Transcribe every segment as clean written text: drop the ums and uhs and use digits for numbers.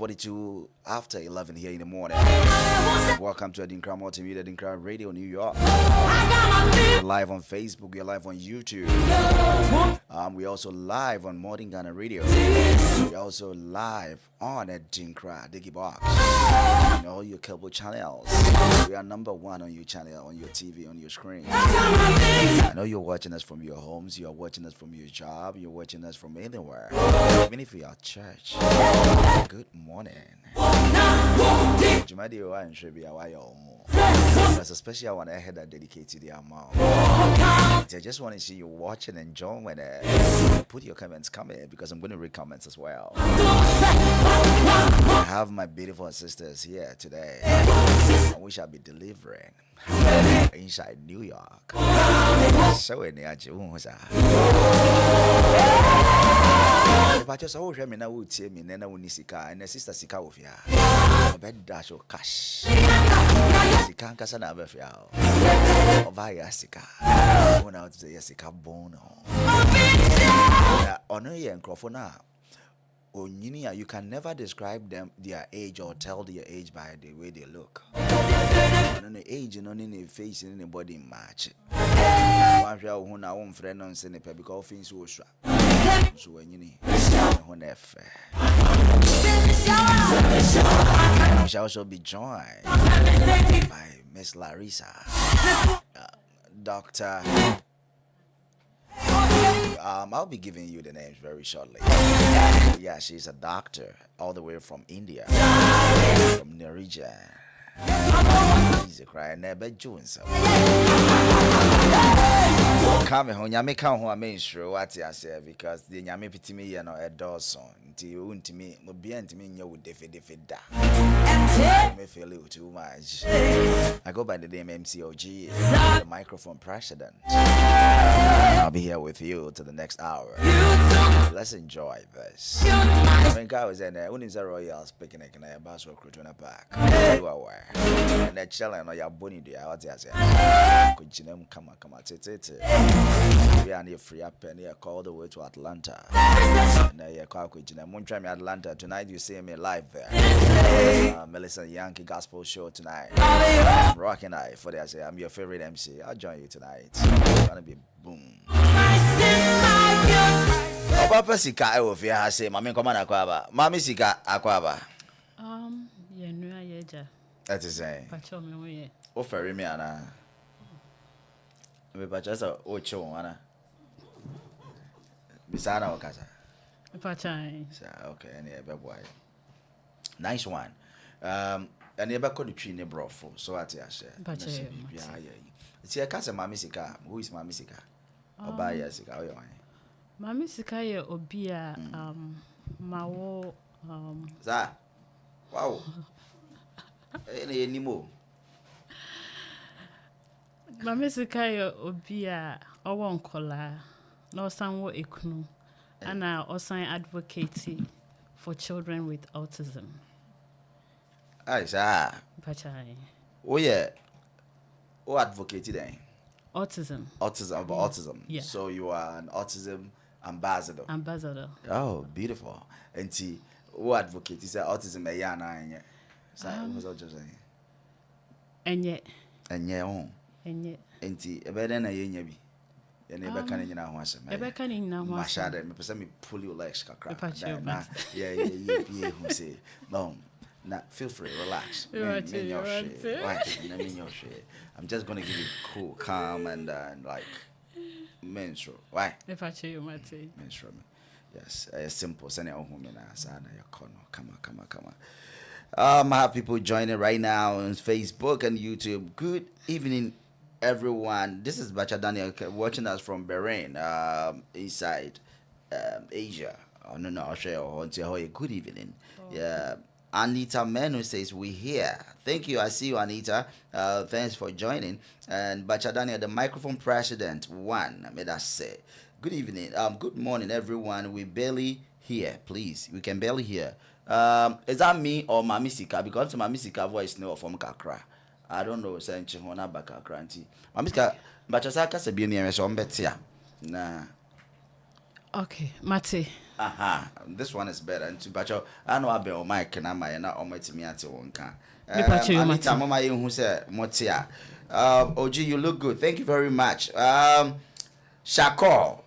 42 after 11 here in the morning. Welcome to Adinkra Multimedia, Adinkra Radio, New York. We're live on Facebook, we're live on YouTube. We're also live on Modern Ghana Radio. We're also live on Adinkra Diggy Box. You know, your cable channels. We are number one on your channel, on your TV, on your screen. I know you're watching us from your homes, you're watching us from your job, you're watching us from anywhere. Even if you're at church. Good morning. Because especially I want to head that dedicated the amount. I just want to see you watching and enjoying it. Put your comments coming because I'm going to read comments as well. I have my beautiful sisters here today. I wish I'd be delivering inside New York. So in the if I just always me now would tell me Nena Unisika and the sister Sika of ya. I bet dash or cash. Sika Casana Befia. Or via Sika. When I would say Sika Bono. Honor and Crofona. You can never describe them their age or tell their age by the way they look. On the age and on any face in anybody match. One shall who now one friend on Seneca because things will so when you need one F. We shall also be joined by Miss Larissa, Doctor. I'll be giving you the names very shortly. Yeah, she's a doctor all the way from India, from Neurogen. He's a crying never Jones. Come home, Yami come home, I mean, sure what I say because the Yami pity me, you know, a Dawson. Until you won't to me, will be to me, you would defeat that. I may feel it too much. I go by the name MCOG, the microphone president. I'll be here with you till the next hour. Let's enjoy this. When I was in there, when is a royal speaking a bus recruit on a back? You are aware. And that challenge or your bunny, dear, what I say. Could you name come at it? We are near free up and you call the way to Atlanta. And you call Kujina. One time in Atlanta tonight, you see me live there. Melissa Yankee Gospel Show tonight. Rocking I for the say I'm your favorite MC. I'll join you tonight. It's gonna be boom. Papa Sika I will fear say Mammy come on Aquaba. Mammy Sika Aquaba. Yeah, no, yeah. That is saying. Oh, ferry me, Anna. We just a ocho, Anna. Bisana or Casa. Okay, and yeah, boy. Nice one. And never could train a brothel, so I tell you. Yeah. It's a casa, Mammy Sika. Who is Mammy Sika? Or buy a cigar. Mammy Sika, Obia, Mawo, Za. Wow. Any more? Mammy Sika, Obia, or Kola, no somewhat ekunu. And I also advocate for children with autism. Aye, sir. Oh, yeah. Who advocated then? Autism. Autism. Yeah. So you are an autism ambassador. Oh, beautiful. And see, who advocated? He said autism, yana. So, what's all just saying? And yet. And see, a better than a year. You never can in our house. Never can in our house. Me person me pull your legs, yeah, who say, no, feel free, relax. I'm just gonna give you cool, calm, and like menstrual. Why? If I show you my tea. Menstrual. Yes, simple. Send your home in your corner. Come on. I have people joining right now on Facebook and YouTube. Good evening, everyone. This is Bacha Daniel watching us from Bahrain, inside Asia. No, Australia. Good evening. Yeah. Anita Menu says we here. Thank you. I see you, Anita. Thanks for joining. And Bacha Daniel, the microphone president, one. May that say. Good evening. Good morning, everyone. We barely hear. Please, we can barely hear. Is that me or Mami Sika? Because Mami Sika voice no from Kakra. I don't know. Saying Chihona Baka Kranti. Mami Sika, Bacha Saka Sabi near some betia. Nah. Okay, Mate. This one is better. And to bacho, I know I be on mic and I'm not on my team one can. Me pacho you Anita, mama you who say motia. OG, you look good. Thank you very much. Shako,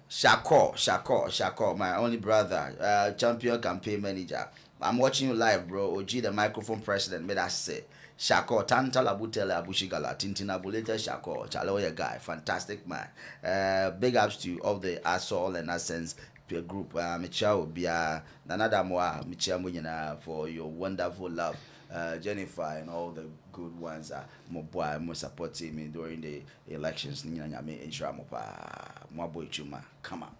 my only brother, champion campaign manager. I'm watching you live, bro. OG, the microphone president, made us say. Shako, Tantala Butela Abushigala, Tintina Buleta Shako, Chaloya guy, fantastic man. Big ups to all the Asol and Essence group. Michelle Bia, Nanada Moa, Michelle Munina for your wonderful love. Jennifer and all the good ones are more supporting me during the elections. Nina me ensure mo boy chuma. Come on.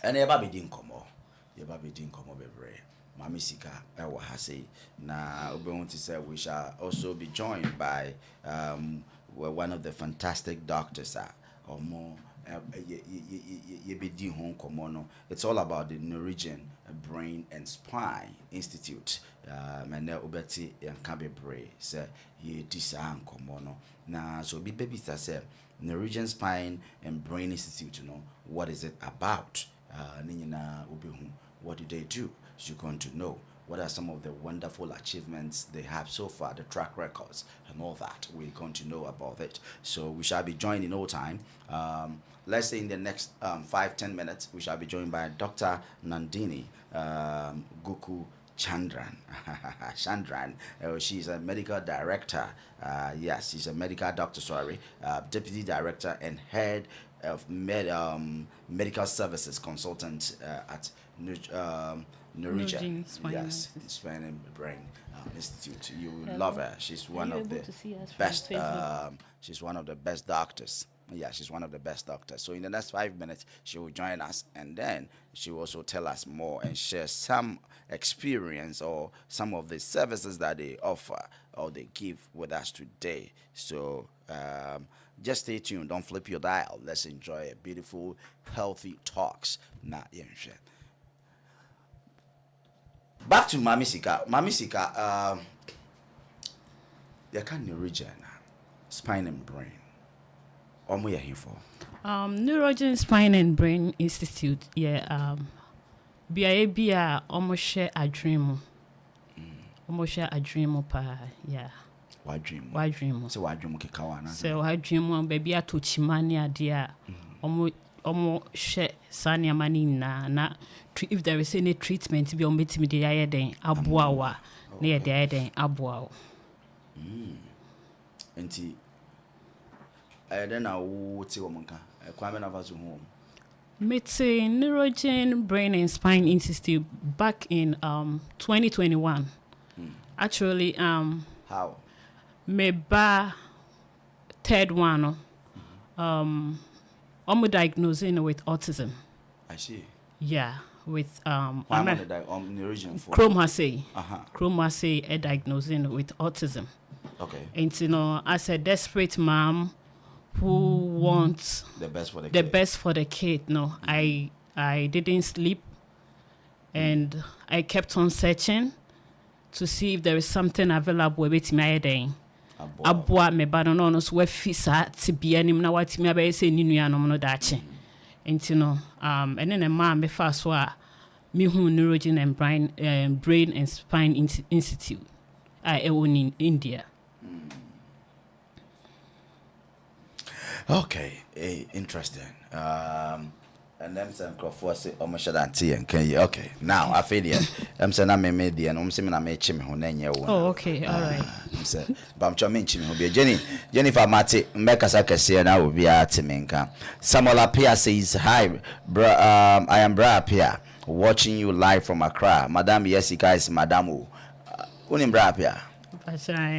And eba be din komo. Bebre. Mami Sika ewa hase. Na obe to say we shall also be joined by one of the fantastic doctors or more. It's all about the Neurogen Brain and Spine Institute. And ubeti yankabe bray say ye disa komono. Na so be baby say Neurogen Spine and Brain Institute, you know, what is it about? Nina ubihu, what do they do? You're going to know. What are some of the wonderful achievements they have so far, the track records and all that? We're going to know about it. So we shall be joined in no time. Let's say in the next 5-10 minutes, we shall be joined by Dr. Nandini Guku Chandran. She's a medical director. Yes, she's a medical doctor, deputy director and head of medical services consultant at Neurogen, yes, Spine and Brain Institute. You will love her. She's one of the best. She's one of the best doctors. Yeah, she's one of the best doctors. So in the next 5 minutes, she will join us, and then she will also tell us more and share some experience or some of the services that they offer or they give with us today. So just stay tuned. Don't flip your dial. Let's enjoy a beautiful, healthy talks. Back to Mami Sika. Mami Sika, they can Neurogen, Spine and Brain. What are you here for? Neurogen Spine and Brain Institute. Yeah. BIA almost share a dream. Almost share a dream pa. Yeah. What dream? So what dream kikawana? So I dream baby to chimania dear. Almost share sanya mani na. If there is any treatment, be on me the ayeden abuawa near the ayeden abuawa. Enti then I would say womanka. Kwame Navazu home. Mete Neurogen Brain and Spine Institute back in 2021. Actually how? Meba third one diagnosing with autism. I see. Yeah. With Neurogen for Chrome has a diagnosing with autism. Okay. And you know, as a desperate mom who wants the best for the kid. No, I didn't sleep, and I kept on searching to see if there is something available with me day. Abua me banono no so fisa tibia nim na watimi abaye se ninuanom no dache. And you know, and then a man me fa so a me hu Neurogen and Brain and Spine Institute in India. Okay, interesting. And them some crowd say almost and tea and can you okay. Now I feel it. I'm saying I made the and I'm saying I made chim who name. Oh, okay, all right. But I'm trying chim who be Jennifer Mati Mekasaka say and I will be at Timinka. Samuel Apia says hi, bro. I am Bra Apia watching you live from Accra. Madam Jessica is Madam Unim Bra Apia.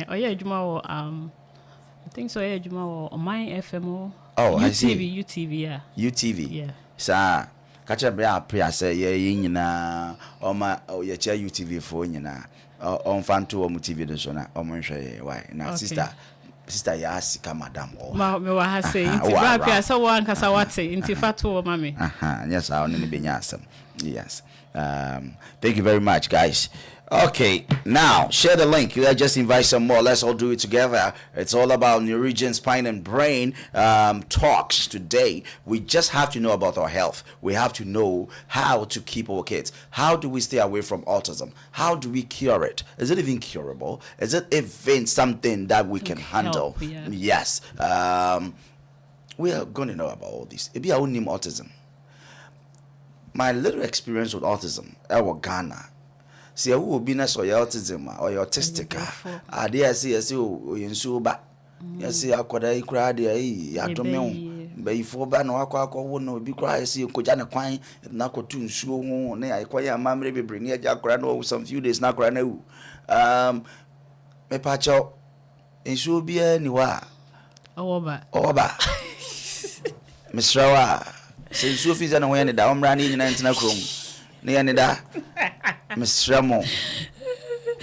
Oh yeah, Juma I think so. Yeah, Juma on my FMO. Oh, UTV, yeah. UTV. Yeah. Sa catch a bra prayer say ye nyina o ma o ye cha UTV for nyina on fan to o TV do so na o mo hwe why na sister ya sika madam o ma me wa ha say inti bra prayer so wan kasa wate inti fatu o mami yes I only be asem. Yes. Thank you very much, guys. Okay, now share the link. Let's just invite some more. Let's all do it together. It's all about Neurogen Spine and Brain talks today. We just have to know about our health. We have to know how to keep our kids. How do we stay away from autism? How do we cure it? Is it even curable? Is it even something that we can handle? Help, yeah. Yes. We are going to know about all this. It be our own name autism. My little experience with autism, I was Ghana. See, who will be next or your autism or your autistic? I dare see, in Suba. Yes, see, I could I cry there, I don't know. But if for ban or I won't be cry, see, Kojana Quine, Nako Tun Shu, I acquire mammy, bring a jack grano some few days, not grano. Me pacho, in should be anywhere. Oba. Miss Rawa, since Sophie's and when the down running in Antinacrum. Near Nida, Miss Ramo.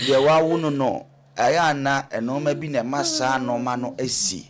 There were no, Ayana, and no maybe a massa no mano AC.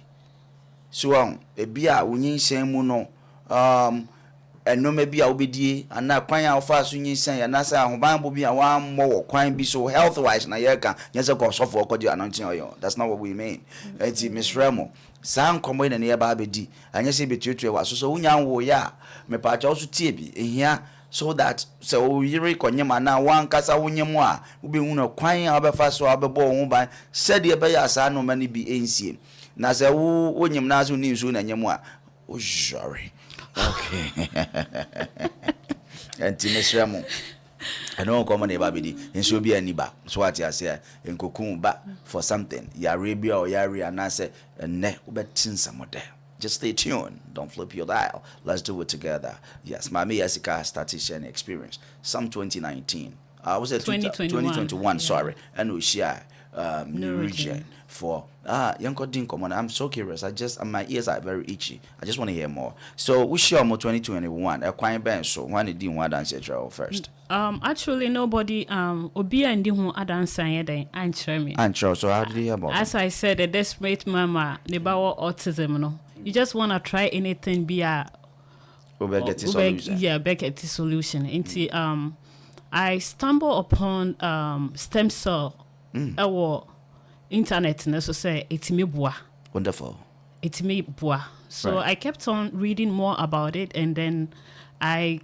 So, a beer, we say muno, and no maybe I'll be dear, and now quite how fast you say, and that's how Bambo be a one more, quite be so health wise, and I can, yes, of course, for what you announcing oil. That's not what we mean. It's Miss Ramo. Sound come in and near Babidi, and you say between you was so young, ya, me patch also TB, here. So that so yiri konyema na wan kasa wonyem a ubi hu kwan abefa so abebo hu ban said ye be asa no mani bi ensie na se wo wonyem na so ni nsu na nyem a o sorry okay anti mesramo I don't come on a baby nsu bi ani ba so ati ase enkoku ba for something ya arabia or yari and I say ne ubetin samode. Just stay tuned. Don't flip your dial. Let's do it together. Yes, Mami Jessica started sharing experience. Some 2019. I was at 2021. Yeah. Sorry. And we share Neurogen for young Kodin. Come on, I'm so curious. My ears are very itchy. I just want to hear more. So we share more 2021. A quiet band. So when did you want to answer first? Actually, nobody Obi and who answer yet answer me. Answer. So how did you hear about? As I said, a desperate mama, the power autism, no. You just want to try anything, be a solution. Yeah, back at the solution. Into I stumble upon stem cell our internet, and so say it's me bois. Wonderful. It's me bois. So Right. I kept on reading more about it, and then I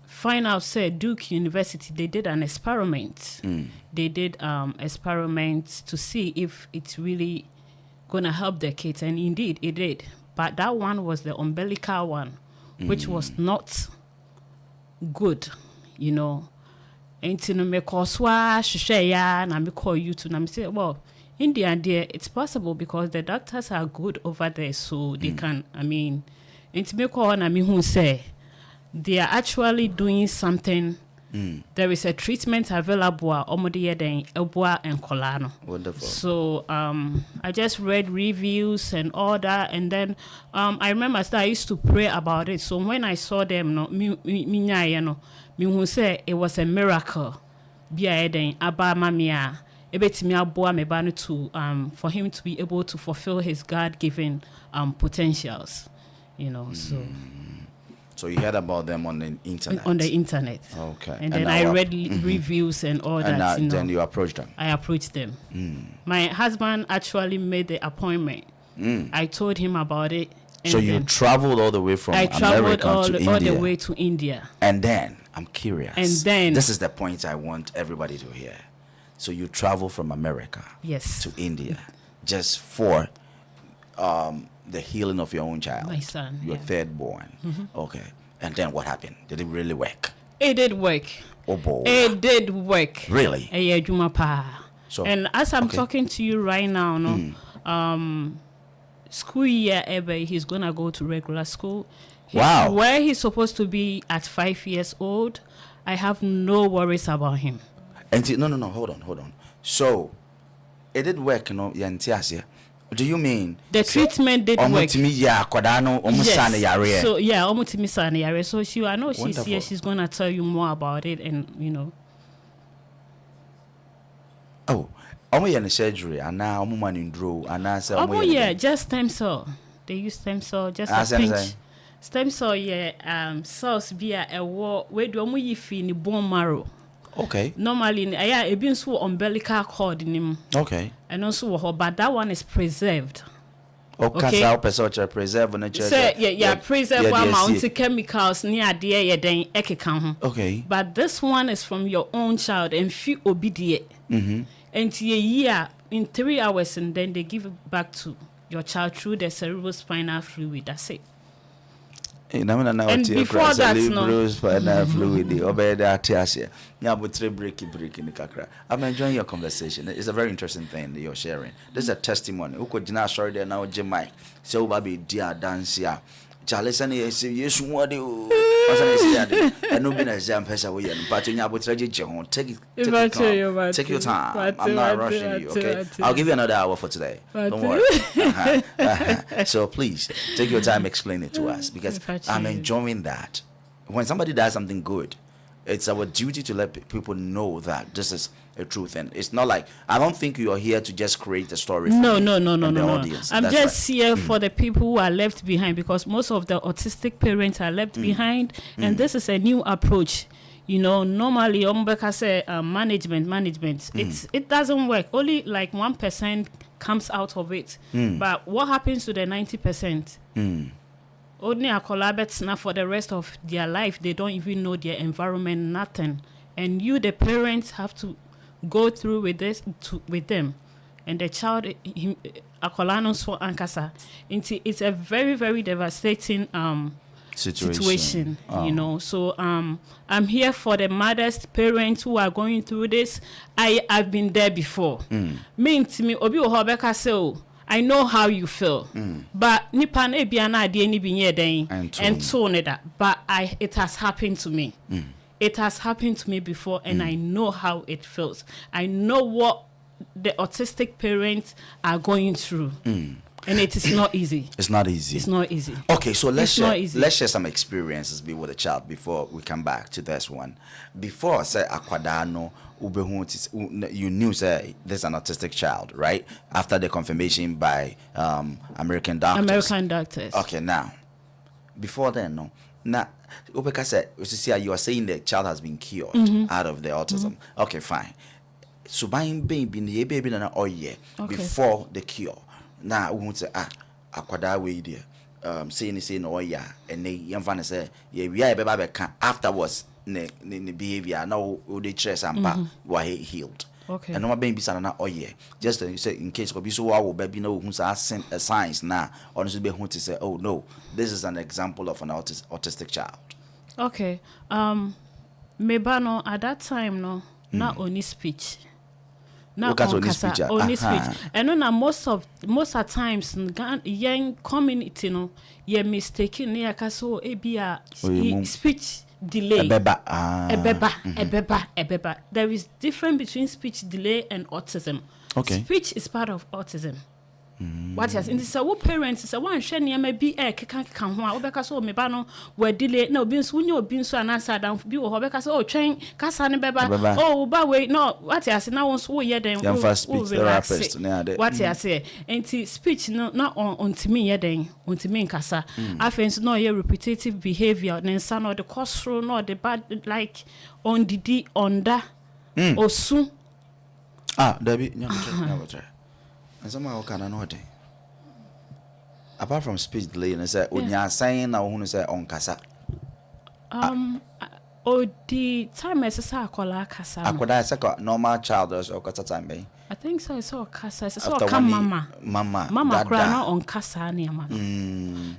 find out say Duke University they did an experiment. They did experiments to see if it's really gonna help the kids, and indeed it did. But that one was the umbilical one, which was not good, you know. And to me cause ya na me call you to na me say, well, India there it's possible because the doctors are good over there, so they can. I mean, and to me call na me who say they are actually doing something. There is a treatment available Eboa and Colano. Wonderful. So I just read reviews and all that, and then I remember I used to pray about it. So when I saw them, no, me who say it was a miracle. Be a aba mamia ebetimi aboa me ba no to for him to be able to fulfill his God-given potentials, you know. So you heard about them on the internet? On the internet. Okay. And then I read reviews and all that. And then you approached them? I approached them. My husband actually made the appointment. I told him about it. And so you traveled all the way from America to India? all the way to India. And then, I'm curious. And then... This is the point I want everybody to hear. So you travel from America to India just for... the healing of your own child. My son. Your third born. Okay. And then what happened? Did it really work? It did work. Oh boy. It did work. Really? So, and as I'm talking to you right now, school year he's gonna go to regular school. Wow. Where he's supposed to be at 5 years old, I have no worries about him. And no, hold on. So it did work, you know, do you mean the treatment did work? Yes. So yeah, so I know she's here. She's gonna tell you more about it, and you know. Oh, in surgery, and now man in draw, and now say, oh yeah, just stem cell. They use stem cell, just a pinch. Stem cell, yeah. Cells be a war. Where do you feel in the bone marrow? Okay. Normally, it been so umbilical cord in him. Okay. And also, but that one is preserved. Okay. Preserve on the church. Preserve one amount chemicals near dear then ekekam. Okay. But this one is from your own child and few obedient. And in 3 hours, and then they give it back to your child through the cerebrospinal fluid. That's it. And before that, I'm enjoying your conversation. It's a very interesting thing that you're sharing. This is a testimony. So, baby, dear dance, Charlie, yes, what do you? And no been a jam pesa way, but you know, take your time. I'm not rushing you, okay? I'll give you another hour for today. Don't worry. So please take your time, explain it to us because I'm enjoying that. When somebody does something good, it's our duty to let people know that this is a truth, and it's not like I don't think you are here to just create a story. No. Audience. I'm just here for the people who are left behind because most of the autistic parents are left behind, and this is a new approach. You know, normally, say management. It doesn't work. Only like 1% comes out of it. But what happens to the 90%? Only a collaborates now for the rest of their life. They don't even know their environment, nothing. And you, the parents, have to go through with this with them. And the child, it's a very, very devastating situation. You know. So I'm here for the mothers, parents who are going through this. I've been there before. Mean to me, Obi Ohobeka say, I know how you feel, but nipan ebiana adi ni binye den and so that. But it has happened to me. It has happened to me before, and I know how it feels. I know what the autistic parents are going through, and it is not easy. It's not easy. It's not easy. Okay, so let's share some experiences with a child before we come back to this one. Before I say Akwadano. You knew say there's an autistic child, right? After the confirmation by American doctors. Okay, now before then, no. Now, Ubeka said, you are saying the child has been cured out of the autism. Okay, fine. So buying baby before the cure. Now we want to say akwada we there. Saying oh yeah, and they young fan say we are afterwards. The behavior now they stress and were healed. Okay. And no baby sana oh yeah. Just you say in case be so our baby no who's signs now honestly be who to say oh no, this is an example of an autistic child. Okay. Mebano at that time no not only speech. Now only speech. And then most of times young community no you mistaken near kaso ebia speech delay. Ebeba. There is difference between speech delay and autism. Okay. Speech is part of autism. What is in this parents is one share near maybe can ho obeka so me ba no we delay na obi nso nya obi nso anasa dan bi wo obeka so train kasa ne beba oh ba we no what is na won so wo ye den speech therapist na ade what is say enti speech no na ontimi ye den ontimi nkasa afenso no ye repetitive behavior na nsa no the costro no the bad like on didi onda osu Debbie nyabotre and somehow can I know it. Apart from speech delay, and say, "Unya saying now who say on kasa." The time I say akola kasa. Akoda say normal child or kasa time. I think so. It's all kasa. It's all mama. Mama cry on kasa ni mama.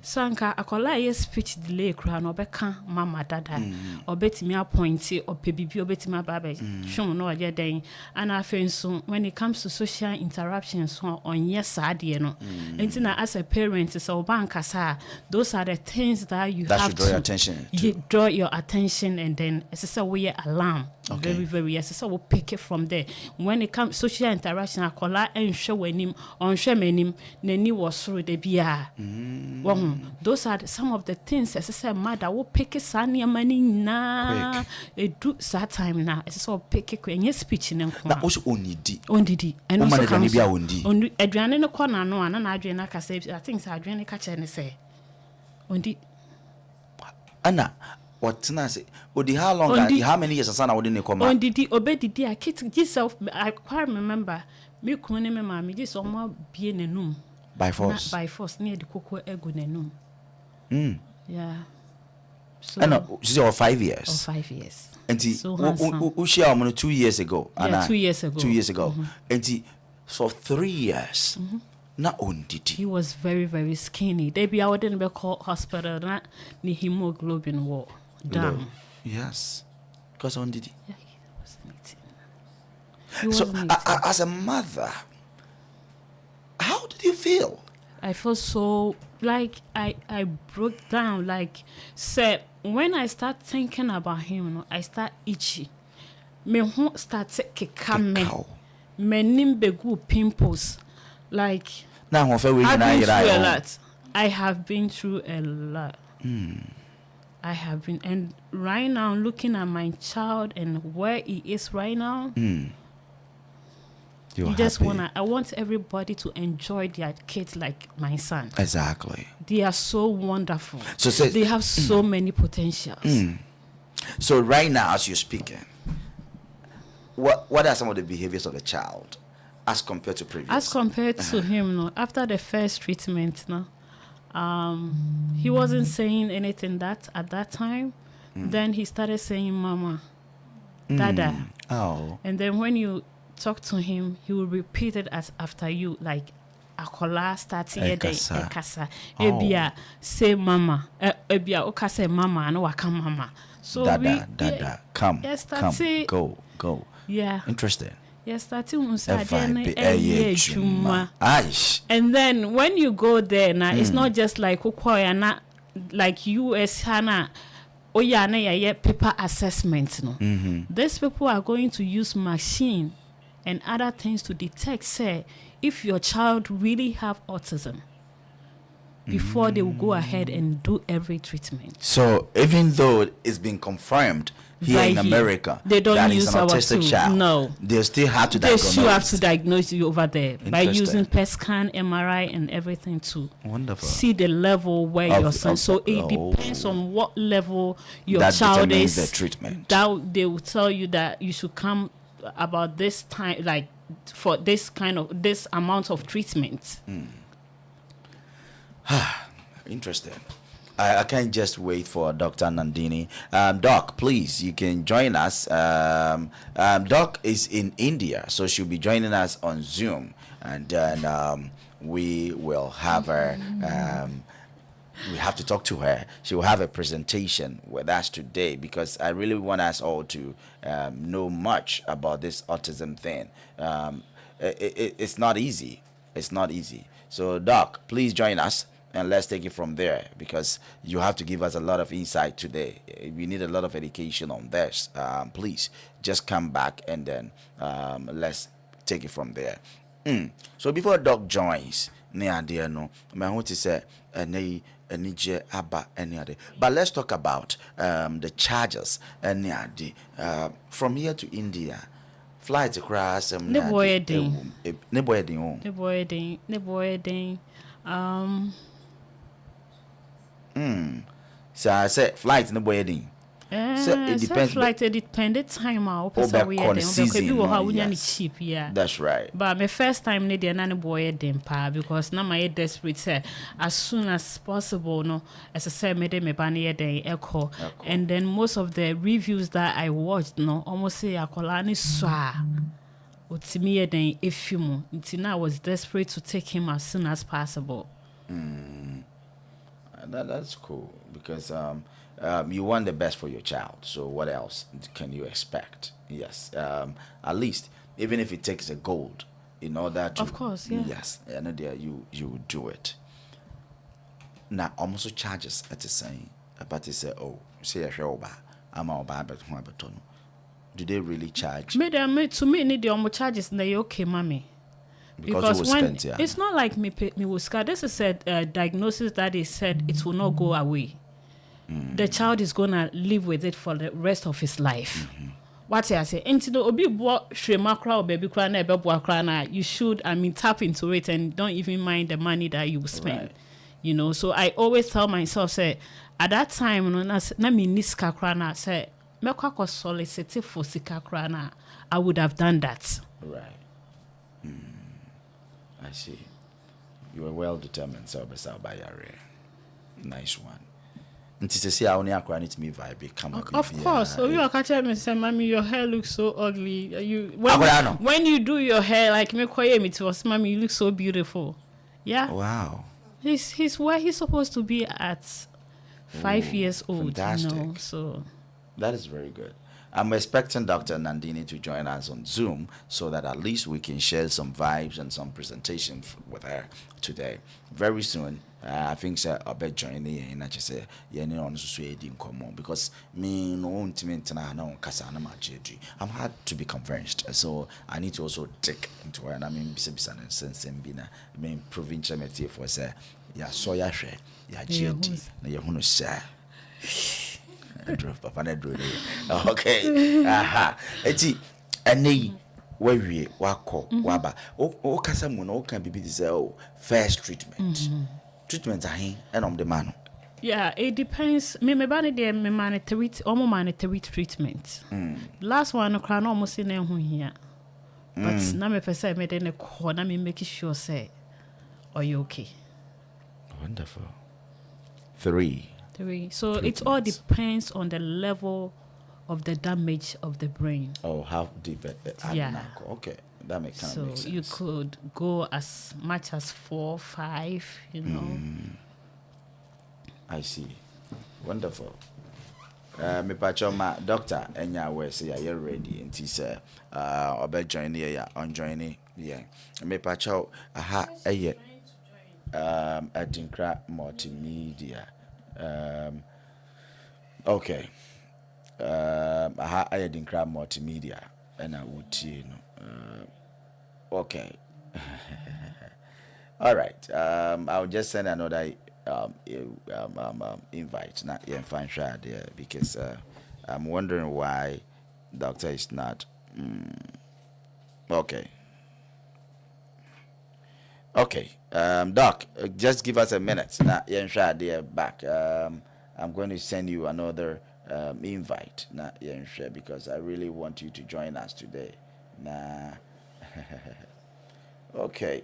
Sanka akola ye speech delay cry no beka mama dada. Obetimi appointed or pebibi obetimi baba. Show no oje den. And I feel so when it comes to social interruptions on yes adie no. Entina as a parent is oban kasa. Those are the things that you have to draw your attention. You draw your attention and then it's a way alarm. Okay. Very, very yes. So we'll pick it from there. When it comes social interaction, I call her and show him on shamenim, Neni was through the beer. Those are some of the things as I said, mother will pick a sunny money now. It do that time now. It's so pick it and yes, speech in that also only D. And also comes on Adrian in the corner, no, and Adrian, I say, I think Adrian catch and say, Ondi Anna. What na say? Odi how long? How many years asana odi ne koma? On didi obedidi I kit yourself I quite remember me kunu me mama just omo bie nenum By force. By force near the cocoa ego nenum. Yeah. So And she's over 5 years. Or 5 years. And so who share 2 years ago? Yeah, 2 years ago. 2 years ago. And for 3 years. Na ondidi. He was very, very skinny. They be out in the hospital, not the hemoglobin war down. Yes. Because ondidi. Yeah, he wasn't eating. As a mother, how did you feel? I felt so like I broke down. Like said when I start thinking about him, I start itchy. Me who start kekame. Me nimbegu pimples. Like now I've been through a lot. I have been through a lot. I have been, and right now looking at my child and where he is right now. You just I want everybody to enjoy their kids like my son. Exactly. They are so wonderful. So they have so many potentials. So right now, as you're speaking, what are some of the behaviors of the child as compared to previous? As compared to him, no, after the first treatment, no, he wasn't saying anything at that time. Then he started saying "mama," "dada." Oh. And then when you talk to him, he will repeat it as after you, like akola starting ekasa. Ebia say mama. Ebia oka say mama no waka mama. So dada, come, yes, come, go. Yeah. Interesting. Yes, starting and then when you go there now, it's not just like ukoya like US Hana. Oh yeah, paper assessment. No, these people are going to use machine and other things to detect, say, if your child really have autism before they will go ahead and do every treatment. So even though it's been confirmed here in America, they don't that use it's an autistic child, no, they still have to diagnose. They still have to diagnose you over there by using PET scan, MRI, and everything to see the level where your son. So it depends on what level your child is. The treatment. That they will tell you that you should come about this time, like for this amount of treatment. Interesting. I can't just wait for Dr. Nandini. Doc, please, you can join us. Doc is in India, so she'll be joining us on Zoom, and then we will have her. We have to talk to her. She will have a presentation with us today because I really want us all to know much about this autism thing. It's not easy. It's not easy. So, Doc, please join us. And let's take it from there because you have to give us a lot of insight today. We need a lot of education on this. Please just come back and then let's take it from there. So before Doc joins, but let's talk about the charges from here to India. Flight across So I said flight in the wedding. So it depends. Flight it depended time out. Cheap, yeah. That's right. But my first time need the nanny boy because now my desperate say as soon as possible. No, as I said, made me banny echo. And then most of the reviews that I watched, no, almost say akolani swa. Utimi then if you until now I was desperate to take him as soon as possible. That's cool because you want the best for your child. So what else can you expect? Yes, at least even if it takes a gold in order to. Of course, yeah. Yes, and there you do it. Now almost charges at the same. But they say, oh, say a show I'm all bad, but do they really charge? To me, need the almost charges. They okay, mommy. Because when it's not like me will scar. This is a diagnosis that is said it will not go away. The child is gonna live with it for the rest of his life. What I say, into the obi boy shremakra or baby cry na you should tap into it and don't even mind the money that you spend. Right. you know. So I always tell myself, say, at that time, no, na me ni sika kra na say, me kwa solicit for sika kra na, I would have done that. Right. I see. You were well determined, so by your nice one. And to say I only acquire it me vibe come up. Of course. So you are catching me say, "Mommy, your hair looks so ugly." When you do your hair, like me quiet me to us, "Mommy, you look so beautiful." Yeah. Wow. He's where he's supposed to be at 5 years old. Fantastic. You know, so that is very good. I'm expecting Dr. Nandini to join us on Zoom so that at least we can share some vibes and some presentation with her today. Very soon, I think I'll be joining and I just say, yeah, no, on in common because me no intimate and I know Kasana Maji. I'm hard to be convinced, so I need to also take into her. And I mean, Bisabisan and Sense and Bina, I mean, provincial material for say, yeah, so ya share, yeah, GT, na ya hunu share. Okay. Aha. Eti ene we wako waba. O kasa mu no kan bibi say oh first treatment. Treatment ahin and the man. Yeah, it depends. Me bani de me man treat omo man treatment. Last one no kra no almost in hu here. But na me pese me de ne ko na me make sure say are you okay? Wonderful. 3. So it all depends on the level of the damage of the brain. Oh, how deep it is. Yeah. Okay, that makes sense. So you could go as much as 4, 5, you know. I see. Wonderful. Me pacho ma doctor enya we say you ready and he say obe join here on joining yeah. Me pacho aha eye Adinkra multimedia. Okay. I had in crab multimedia and I would see okay. All right. I'll just send another invite not yeah fine try there because I'm wondering why doctor is not okay. Okay, Doc, just give us a minute. Now, yeah, back. I'm going to send you another invite. Now, because I really want you to join us today. Nah. Okay.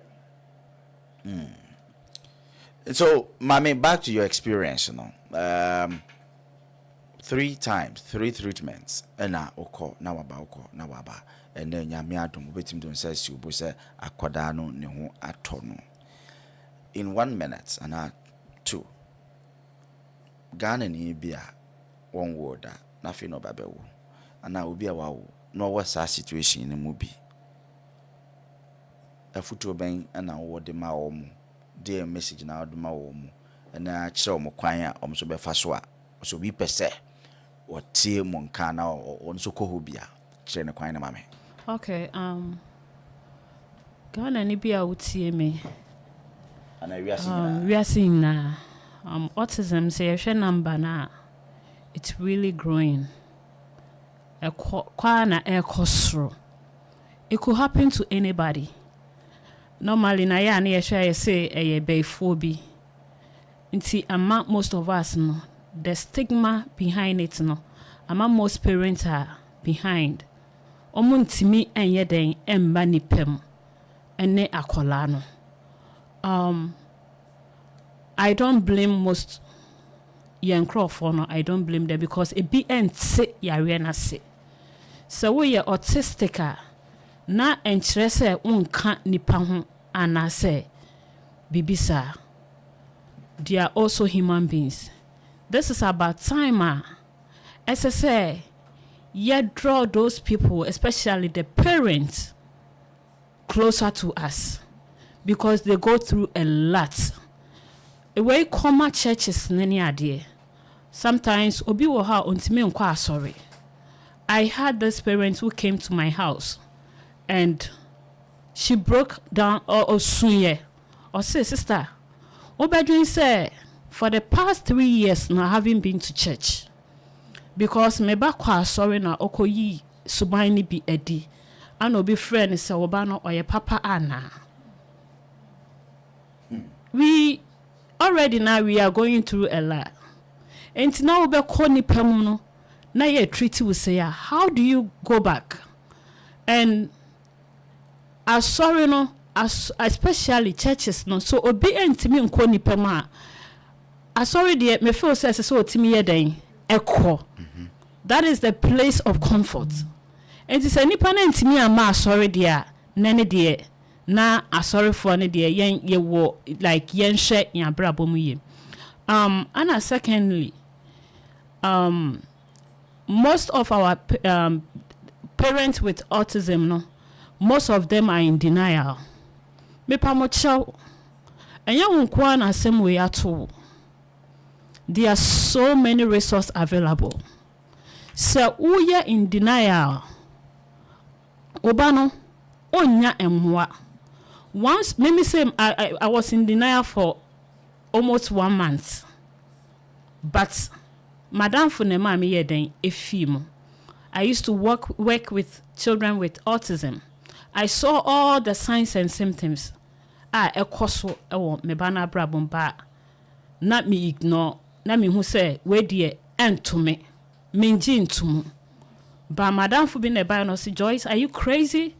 So, Mami, back to your experience, 3 times, 3 treatments. Na oko, na waba. And then nyame adom betim don say si obo say akwada no ne ho ato no in 1 minute and 2 Ghana ni bia one word na fe no babewo ana obi a wawo no wa sa situation ne mu bi afuto ben ana wo de ma wo mu de message na wo de ma wo mu na kire wo kwan a wo so be fa so a so bi pese wo tie mo nka na wo so ko ho bia kire ne kwan na mame. Okay, Ghana ni bia utie me. And we are seeing na autism say a number na it's really growing. Kwa na ekosro. It could happen to anybody. Normally na ya na say a before Nti among most of us no the stigma behind it no among most parents are behind. Omuntimi enye den emba nipem ene akola no. I don't blame most young Crawford no, I don't blame them because it be ente yare na se. So we are autistic na enkyere se unka nipa ho anase bibisa. They are also human beings. This is about time as I say draw those people, especially the parents, closer to us because they go through a lot. Away common churches nany idea. Sometimes obi wo ha ontime nkwa sorry. I had this parent who came to my house and she broke down or sunye or say sister obedrin say for the past 3 years now having been to church because me ba kwa sorry na okoyi suban ni bi edi and obi friend say oba no oye papa ana we already now we are going through a lot. And now we call ni pemuno. Now you treaty will say, how do you go back? And as sorry no, as especially churches no. So obi entimi nko ni pema. As sorry dear, me feel says so timi yeden ekọ. That is the place of comfort. And it's any pana entimi ama sorry dear, nene dear. Na sorry for ne dear yen ye wo like yen share yan brabo mu ye. And secondly, most of our parents with autism, no, most of them are in denial. Me pamocho, and you won't na same way at all. There are so many resources available. So we are in denial. Obano, onya emwa. Once, let me say, I was in denial for almost 1 month. But Madame Funema mi yeden efimo. I used to work with children with autism. I saw all the signs and symptoms. Ekoso ewo me bana brabum ba. Not me ignore. Na me who say we die ento me. Minji intumu. But Madame Fubine no say, Joyce, are you crazy?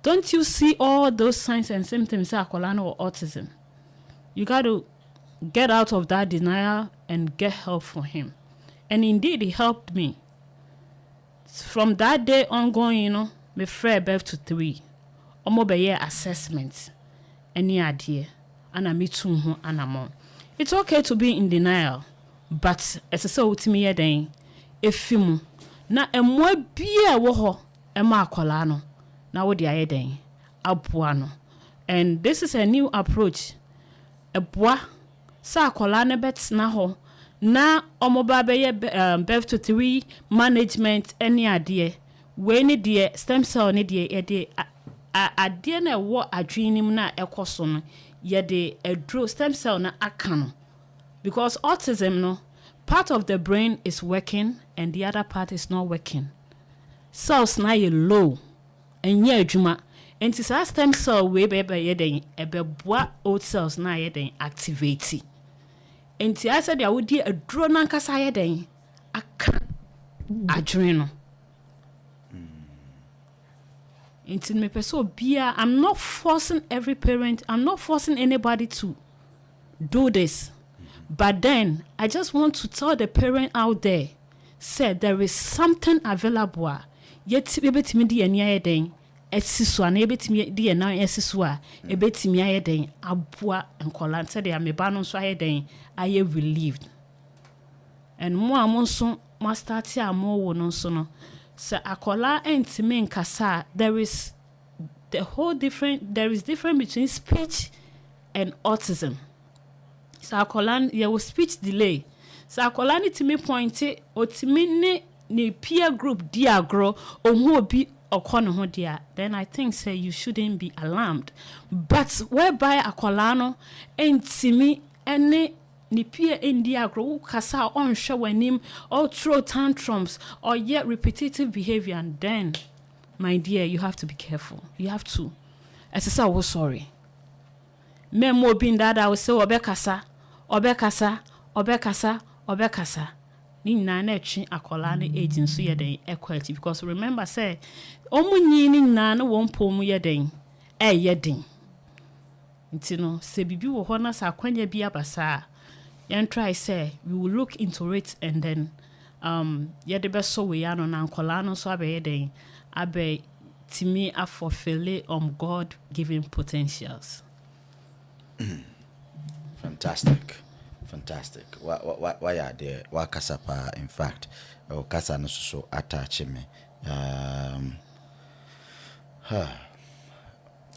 Don't you see all those signs and symptoms of autism? You got to get out of that denial and get help for him. And indeed, he helped me. From that day ongoing, you know, me free birth to 3. Omo be year assessment. Any idea? And I meet too and I'm. It's okay to be in denial, but as I said to me then, if you na emwa bia wo ho ema akola no na wo dia yeden aboa no. And this is a new approach. Eboa sa akola ne betna ho na omoba be ye birth to 3 management any idea we ne die stem cell ne die e de adie na wo adwenim na ekoso no ye de edro stem cell na aka no, because autism no part of the brain is working and the other part is not working. Cells na ye low and ye adwuma enti sa stem cell we be ye den ebeboa old cells na ye den activate. Enti I said ya wodi aduro nankasa ye den aka adwene no. Enti me person bia, I'm not forcing every parent, I'm not forcing anybody to do this. But then I just want to tell the parent out there, say there is something available. Yet ebetimi di eni ayeden esiso na ebetimi di ena esiso a ebetimi ayeden aboa enkola nse de ameba no so ayeden aye relieved. And mo amonso ma start amo wo no so no se akola entimi nkasa, there is difference between speech and autism. So akola ye will speech delay. So akola ni timi pointe otimi ni peer group diagro ohu obi okono ho dia, then I think say you shouldn't be alarmed. But whereby akola no entimi ene ni peer diagro kasa on hwe wanim or throw tantrums or yet repetitive behavior, and then my dear, you have to be careful. You have to. As I say, I was sorry. Memo bin that I will say obekasa. Ni na etchi akola na agent so yeden equality, because remember say omunyi ni na na wonpo mu yeden yeden. Nti no se bibi wo ho na sa kwanya bi abasa. Yen try say we will look into it, and then yede be so we ano na akola no so abe yeden abe timi afofele God given potentials. Fantastic. Why are there? Why kasapa? In fact, kasa no so attach me.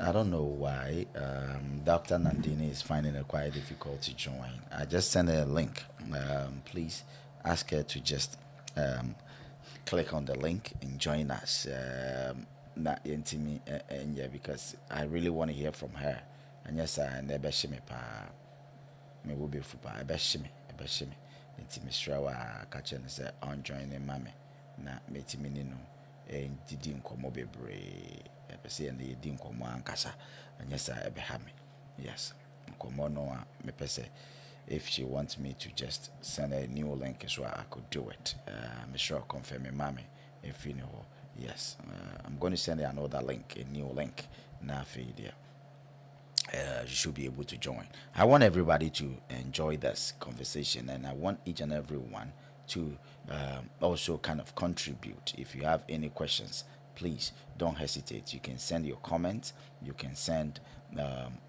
I don't know why Dr. Nandini is finding it quite difficult to join. I just sent her a link. Please ask her to just click on the link and join us. Not intimi because I really want to hear from her. And yes, I never see me pa. Me will be fupa. I bet me. Intimi strawa catch and say on joining mommy. Na me timini no. And didn't come over brave. Say and they didn't come on casa. And yes, I ever have me. Yes. Come on, no, me pese. if she wants me to just send a new link as well, I could do it. I'm sure confirm me, mommy, if you know. Yes, I'm going to send her another link, a new link. Now, you should be able to join. I want everybody to enjoy this conversation, and I want each and every one to also kind of contribute. If you have any questions, please don't hesitate. You can send your comments, you can send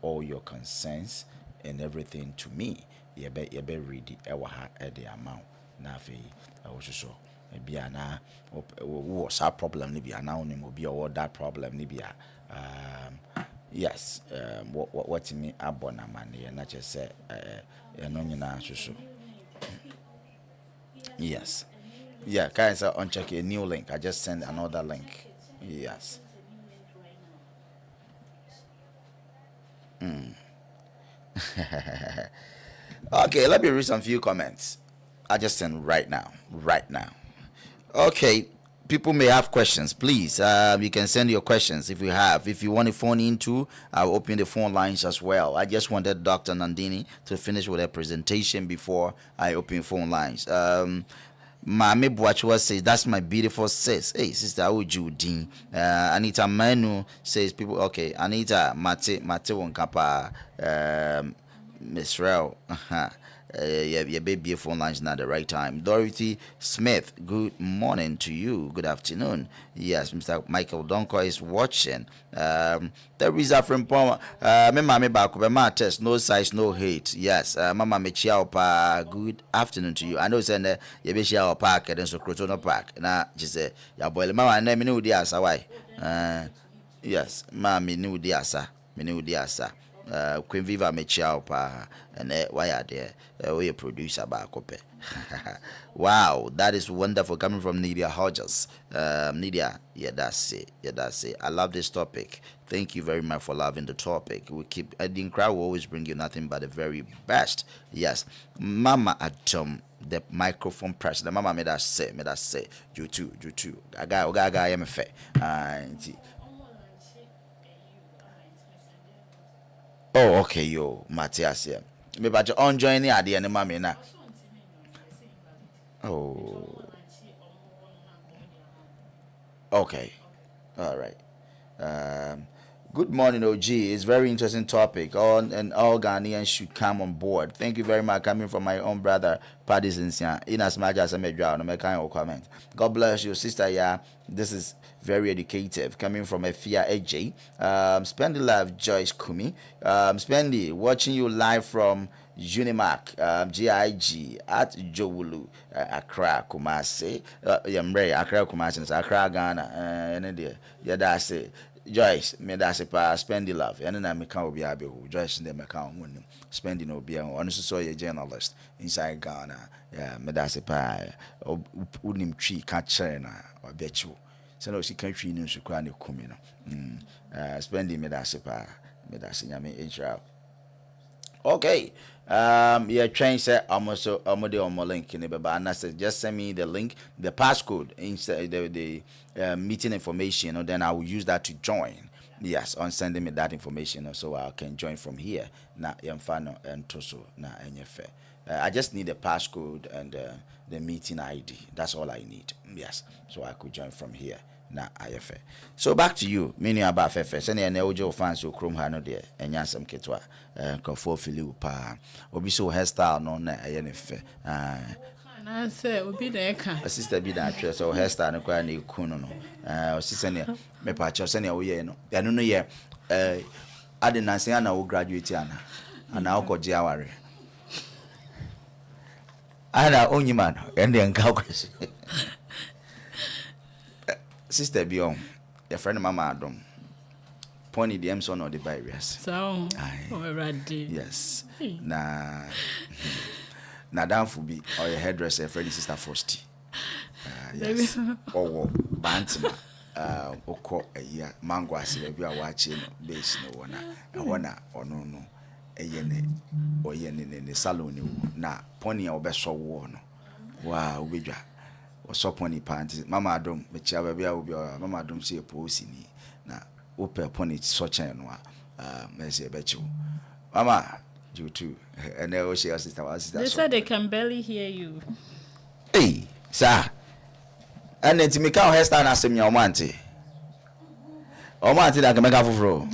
all your concerns and everything to me. You be ready. The amount. Now, I also so. Maybe ana what's our problem? Maybe ana only be or that problem. Maybe yes. What me abona money and not just say so. Yes. Yeah, guys, uncheck a new link. I just send another link. Yes. Okay, let me read some few comments. I just send right now. Right now. Okay, people may have questions. Please, you can send your questions if you have. If you want to phone in too, I'll open the phone lines as well. I just wanted Dr. Nandini to finish with her presentation before I open phone lines. Mami Buachua says, that's my beautiful sis. Hey, sister, how would you do? Anita Manu says, people, okay. Anita Mate Wonkapa, Miss Rel. Your baby phone lines not the right time. Dorothy Smith, good morning to you. Good afternoon. Yes, Mr. Michael Donko is watching. Teresa from Poma. Me mama back up test. No size, no hate. Yes, Mama Michiao Pa. Good afternoon to you. I know saying you be Chiao Park and so Crotono Park. Nah, she say ya boy mama and me know the answer why. Yes, mama knew the answer. Me knew the answer. Queen Viva Michiao Pa and why are there? We a producer back up. Wow, that is wonderful coming from Nidia Hodges. Nidia, yeah, that's it. Yeah, that's it. I love this topic. Thank you very much for loving the topic. We keep the crowd will always bring you nothing but the very best. Yes, Mama Atom, the microphone president. Mama made us say, you too. I got am a fair. Oh, okay, yo, Matthias, yeah. Maybe I on join the idea and mammy now. Oh, okay, all right. Good morning, OG. It's very interesting topic. All Ghanaians should come on board. Thank you very much. Coming from my own brother, Paddy Sinsia. In as much as I may drown, I kind of comment. God bless you, sister. Yeah, this is very educative. Coming from a Fia AJ. Spendy Love, Joyce Kumi. Spendy, watching you live from Unimark, GIG at Jowulu, Accra, Kumasi. Accra, Kumasi, Accra, Ghana, and India. Yeah, that's it. Joyce, me that's a spend the love, and then I make out be able Joyce in the account when spending no be honestly so a journalist inside Ghana. Yeah, me that's a pie or wouldn't tree catcher or bet you. So no, she can't tree news to cry no spending me that's a pie, me that's in me Israel. Okay. Yeah, train said almost on my link in the and I said just send me the link, the passcode inside the meeting information, and then I will use that to join. Yes, on sending me that information, so I can join from here. Na yamfano and toso na enyefe. I just need the passcode and the meeting ID. That's all I need. Yes, so I could join from here. Na IFA. So back to you. Meaning about FF. Send an audio fans who chrome hano there and yansam ketwa. Confo Philip pa. Obi so hairstyle no na ayenife. Answer will be there. A sister be that dress or hairstyle no kwa ni kuno no. Or sister near me patch or send away no. I don't know yet. I didn't say Anna will graduate Anna. And now called Jawari. Anna only man and then calculus. Sister Bion, your friend Mama Adam. Pony the Emson or the virus. So, already. Yes. Na down for be or your hairdresser, Freddie Sister Frosty. Yes. Or Bantima. Oko a year, mango as if you are watching base no one. I wanna or no. A yene or yen in the salon. Na pony or best so worn. Wow, we so pony panties. Mama Adam, which I will be Mama Adam say a posy na open pony such an one. Mercy bet you. Mama, You too. And then she sister. They said they can barely hear you. Hey, sir. And then to make our hairstyle na same your manti. O manti that can make up for.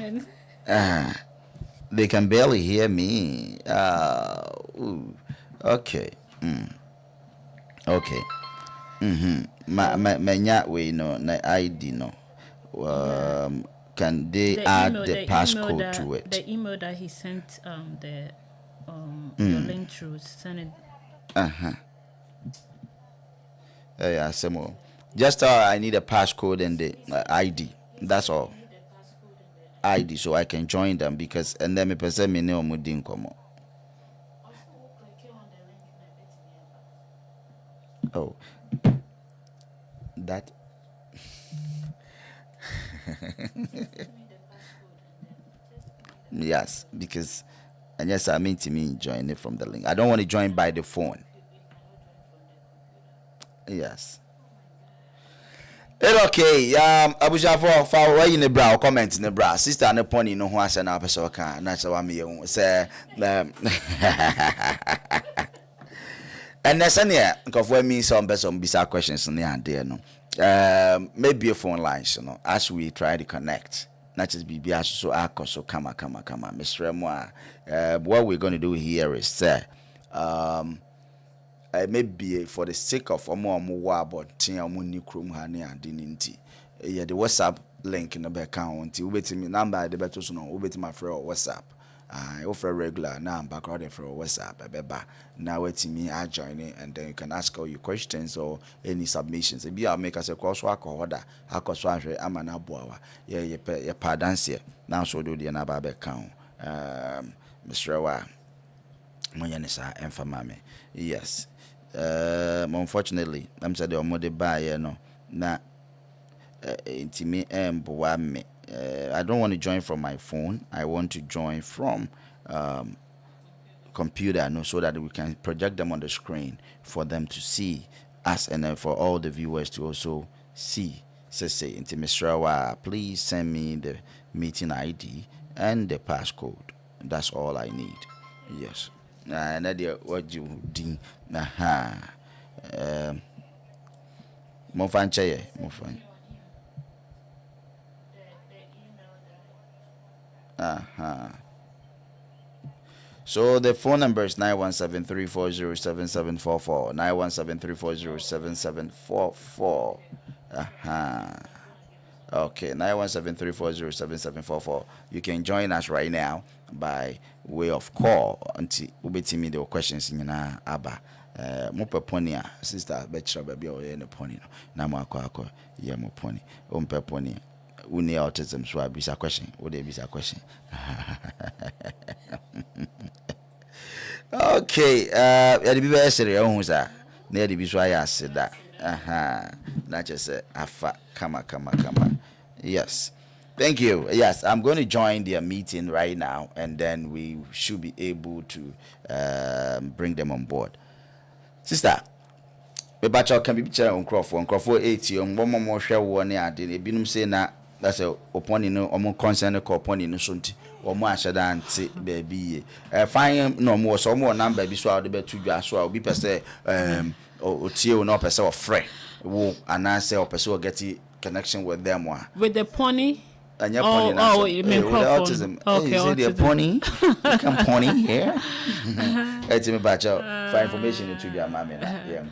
They can barely hear me. Okay. Okay. Manya we no na ID no. Can they add the passcode to it? The email that he sent your link through, send it. Yeah, Samuel. Just I need a passcode and the ID. That's all. ID so I can join them because and then me person me no mudin komo. Oh. That yes, because and yes, I mean to me join it from the link. I don't want to join by the phone. Yes. It's okay. Abusha for why in the brow comment in the brow. Sister and the pony no who has an episode can that's what me say and that's any because when me some bizarre questions in the end there no. Maybe a phone line, you know, as we try to connect. Not just be so so come Mr. Moa. What we're gonna do here is maybe for the sake of more about tia muni krum hani and dinity. Yeah, the WhatsApp link in the back account. You bet me number the better so no, bet my friend WhatsApp. I offer regular now I'm back for WhatsApp. Now wait me I join it and then you can ask all your questions or any submissions. If you make us a crosswalk or order, I crosswalk I'm an abuawa. Yeah, you pardon here. Now so do the another account. Mr. Wa Moyanisa and for mammy. Yes. Unfortunately, I'm said the mother buy no na intime me. I don't want to join from my phone. I want to join from computer, no, so that we can project them on the screen for them to see us and for all the viewers to also see. So say, into Mr. Awa, please send me the meeting ID and the passcode. That's all I need. Yes. Nadia, what you do? Mofan chaye, mofan. So the phone number is 917-340-7744. 917-340-7744. Okay, 917-340-7744. You can join us right now by way of call until ubeti me the questions in na aba. Mope pony sister betcha baby or any pony. Na mo akwa ye mo pony. Ompe pony. Uni autism so I be a question. Would they be a question? Okay, the be very serious. Near the visual said that. Not just afa, kama. Yes. Thank you. Yes, I'm going to join their meeting right now, and then we should be able to bring them on board. Sister, we batch can be picture on Crawford 80 on one more share one year. Did binum say na that's a upon no or more concern upon in sunti or more shadan say baby. Fine no more so more number be so I'll be to you so I'll be per se or teal no per se or friend. And answer or pursue get connection with them one. With the pony? And your pony you mean autism. Okay, you say the pony? You can pony here. It's me batch out for information into your mammy. Yeah,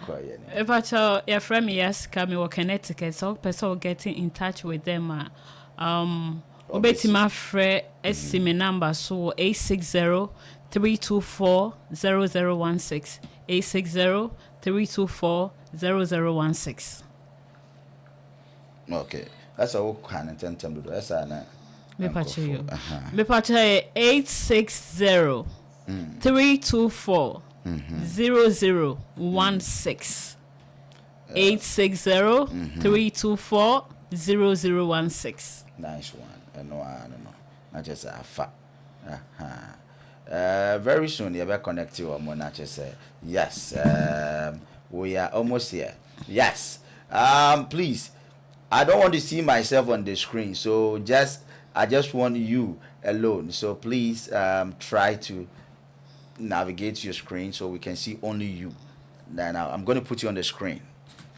but your friend yes, coming or Connecticut, so person getting in touch with them. Obeti my friend estimate number so 860-324-0016. 860-324-0016. Okay. That's all kind of temple. That's an Me patch 860 324 0016. 860 324 0016. Nice one. No. Not just a fa. Very soon you'll be connected or more. Not just yes. We are almost here. Yes. Please. I don't want to see myself on the screen, so I just want you alone. So please try to navigate to your screen so we can see only you. Then I'm going to put you on the screen.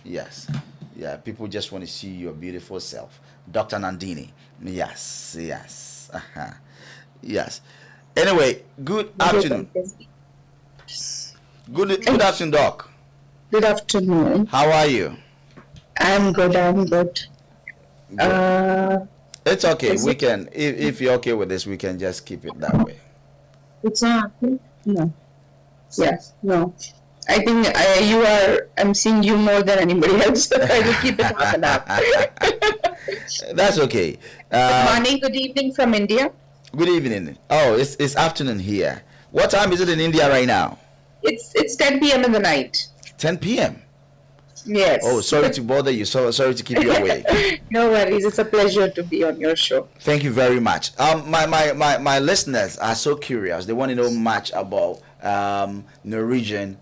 Yes. Yeah, people just want to see your beautiful self. Dr. Nandini. Yes, yes. Uh-huh. Yes. Anyway, good afternoon. Good afternoon, Doc. Good afternoon. How are you? I'm good. It's okay. Is We it- can, if you're okay with this, we can just keep it that way. It's not. No. Yes. No. I think I'm seeing you more than anybody else. I will keep it half an hour. That's okay. Good morning, good evening from India. Good evening. Oh, it's afternoon here. What time is it in India right now? It's 10 p.m. in the night. 10 p.m. Yes. Oh, sorry to bother you. Sorry to keep you awake. No worries. It's a pleasure to be on your show. Thank you very much. My listeners are so curious. They want to know much about Neurogen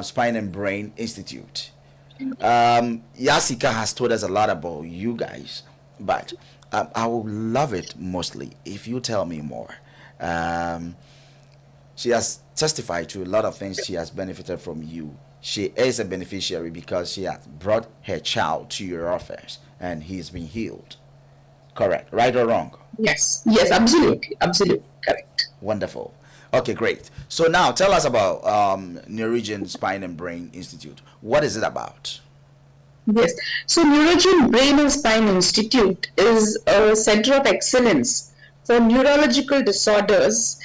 Spine and Brain Institute. Yasika has told us a lot about you guys, but I would love it mostly if you tell me more. She has testified to a lot of things she has benefited from you. She is a beneficiary because she has brought her child to your office and he's been healed. Correct, right or wrong? Yes. Yes, absolutely. Absolutely. Correct. Wonderful. Okay, great. So now tell us about Neurogen Spine and Brain Institute. What is it about? Yes. So Neurogen Brain and Spine Institute is a center of excellence for neurological disorders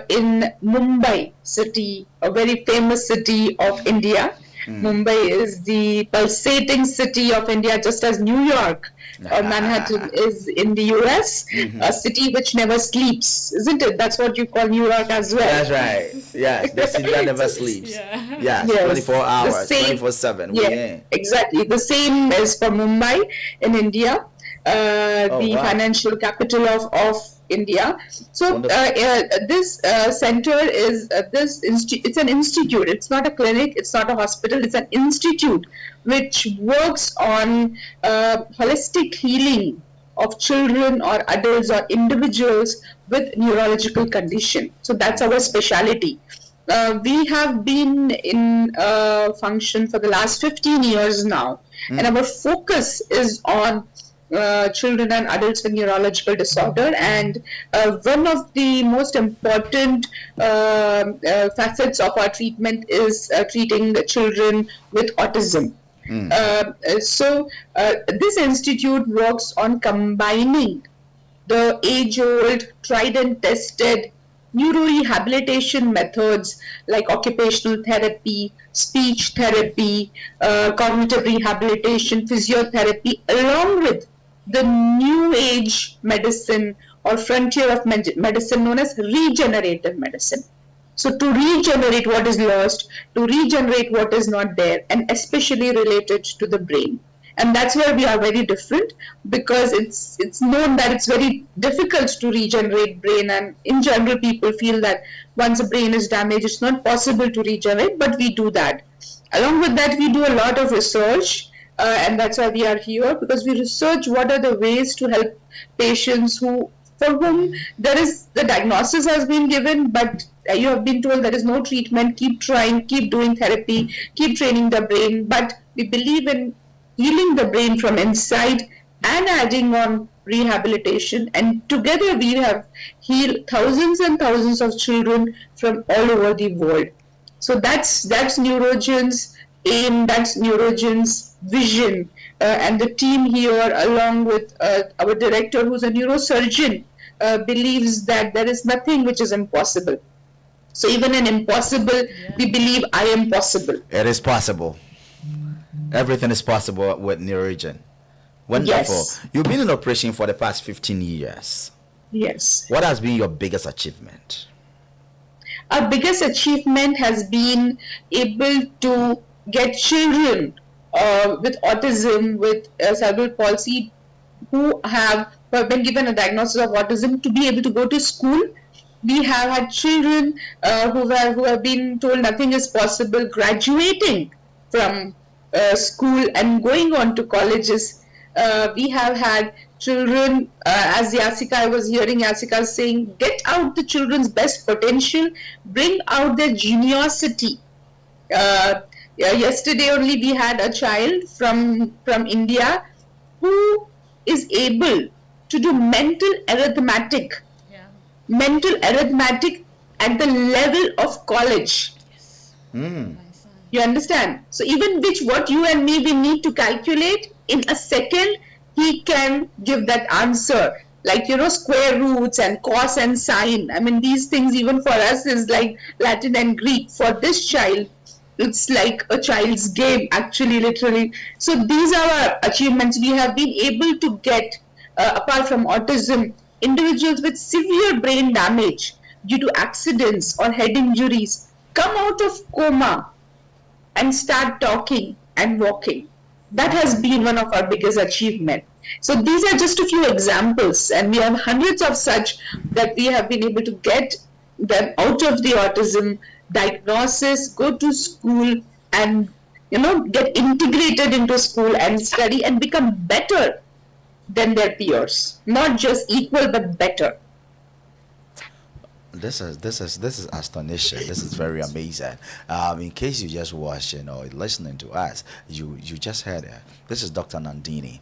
in Mumbai city, a very famous city of India. Mumbai is the pulsating city of India, just as New York or Manhattan is in the US, a city which never sleeps, isn't it? That's what you call New York as well. That's right. Yes, the city that never sleeps. Yeah. Yes, Yes. 24 hours, The same- 24/7. Yeah, exactly. The same is for Mumbai in India, the wow. financial capital of India. So Wonderful. this center is it's an institute. It's not a clinic. It's not a hospital. It's an institute which works on holistic healing of children or adults or individuals with neurological condition. So that's our specialty. We have been in function for the last 15 years now, and our focus is on children and adults with neurological disorder. And one of the most important facets of our treatment is treating the children with autism. So this institute works on combining the age-old, tried and tested neurorehabilitation methods like occupational therapy, speech therapy, cognitive rehabilitation, physiotherapy, along with the new age medicine or frontier of medicine known as regenerative medicine. So to regenerate what is lost, to regenerate what is not there, and especially related to the brain. And that's where we are very different, because it's known that it's very difficult to regenerate brain, and in general people feel that once a brain is damaged it's not possible to regenerate, but we do that. Along with that, we do a lot of research, and that's why we are here, because we research what are the ways to help patients for whom there is the diagnosis has been given, but you have been told there is no treatment. Keep trying, keep doing therapy, keep training the brain. But we believe in healing the brain from inside and adding on rehabilitation, and together we have healed thousands and thousands of children from all over the world. So that's Neurogen's aim, that's Neurogen's vision, and the team here, along with our director, who's a neurosurgeon, believes that there is nothing which is impossible. So even in impossible, we believe I am possible. It is possible. Everything is possible with Neurogen. Wonderful. Yes. You've been in operation for the past 15 years. Yes. What has been your biggest achievement? Our biggest achievement has been able to get children with autism, with cerebral palsy, who have been given a diagnosis of autism, to be able to go to school. We have had children who have been told nothing is possible, graduating from school and going on to colleges. We have had children, as Yasika, I was hearing Yasika saying, get out the children's best potential, bring out their geniosity. Yesterday only we had a child from India who is able to do mental arithmetic at the level of college. You understand? So even what you and me we need to calculate in a second, he can give that answer. Like, square roots and cos and sine. I mean, these things even for us is like Latin and Greek. For this child, it's like a child's game, actually, literally. So these are our achievements. We have been able to get, apart from autism, individuals with severe brain damage due to accidents or head injuries come out of coma and start talking and walking. That has been one of our biggest achievements. So these are just a few examples, and we have hundreds of such that we have been able to get them out of the autism diagnosis, go to school, and get integrated into school and study and become better than their peers. Not just equal, but better. This is astonishing. This is very amazing. In case you just watching or listening to us, you just heard her. This is Dr. Nandini.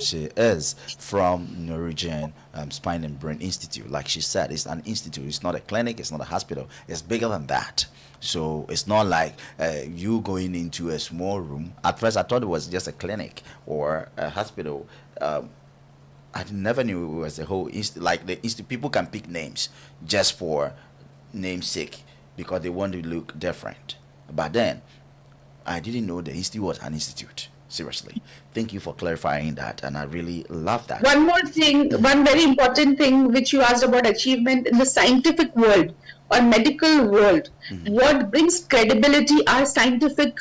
She is from Neurogen Spine and Brain Institute. Like she said, it's an institute. It's not a clinic. It's not a hospital. It's bigger than that. So it's not like you going into a small room. At first, I thought it was just a clinic or a hospital. I never knew it was the whole people can pick names just for namesake because they want to look different. But then I didn't know the institute was an institute. Seriously, thank you for clarifying that, and I really love that. One more thing, one very important thing which you asked about achievement in the scientific world or medical world. What brings credibility are scientific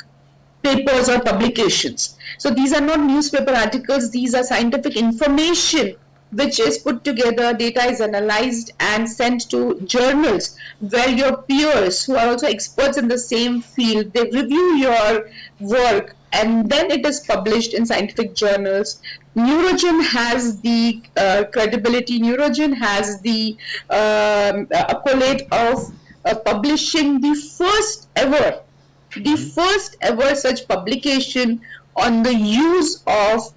papers or publications. So these are not newspaper articles, these are scientific information which is put together, data is analyzed and sent to journals where your peers who are also experts in the same field, they review your work and then it is published in scientific journals. Neurogen has the credibility, Neurogen has the accolade of publishing the first ever such publication on the use of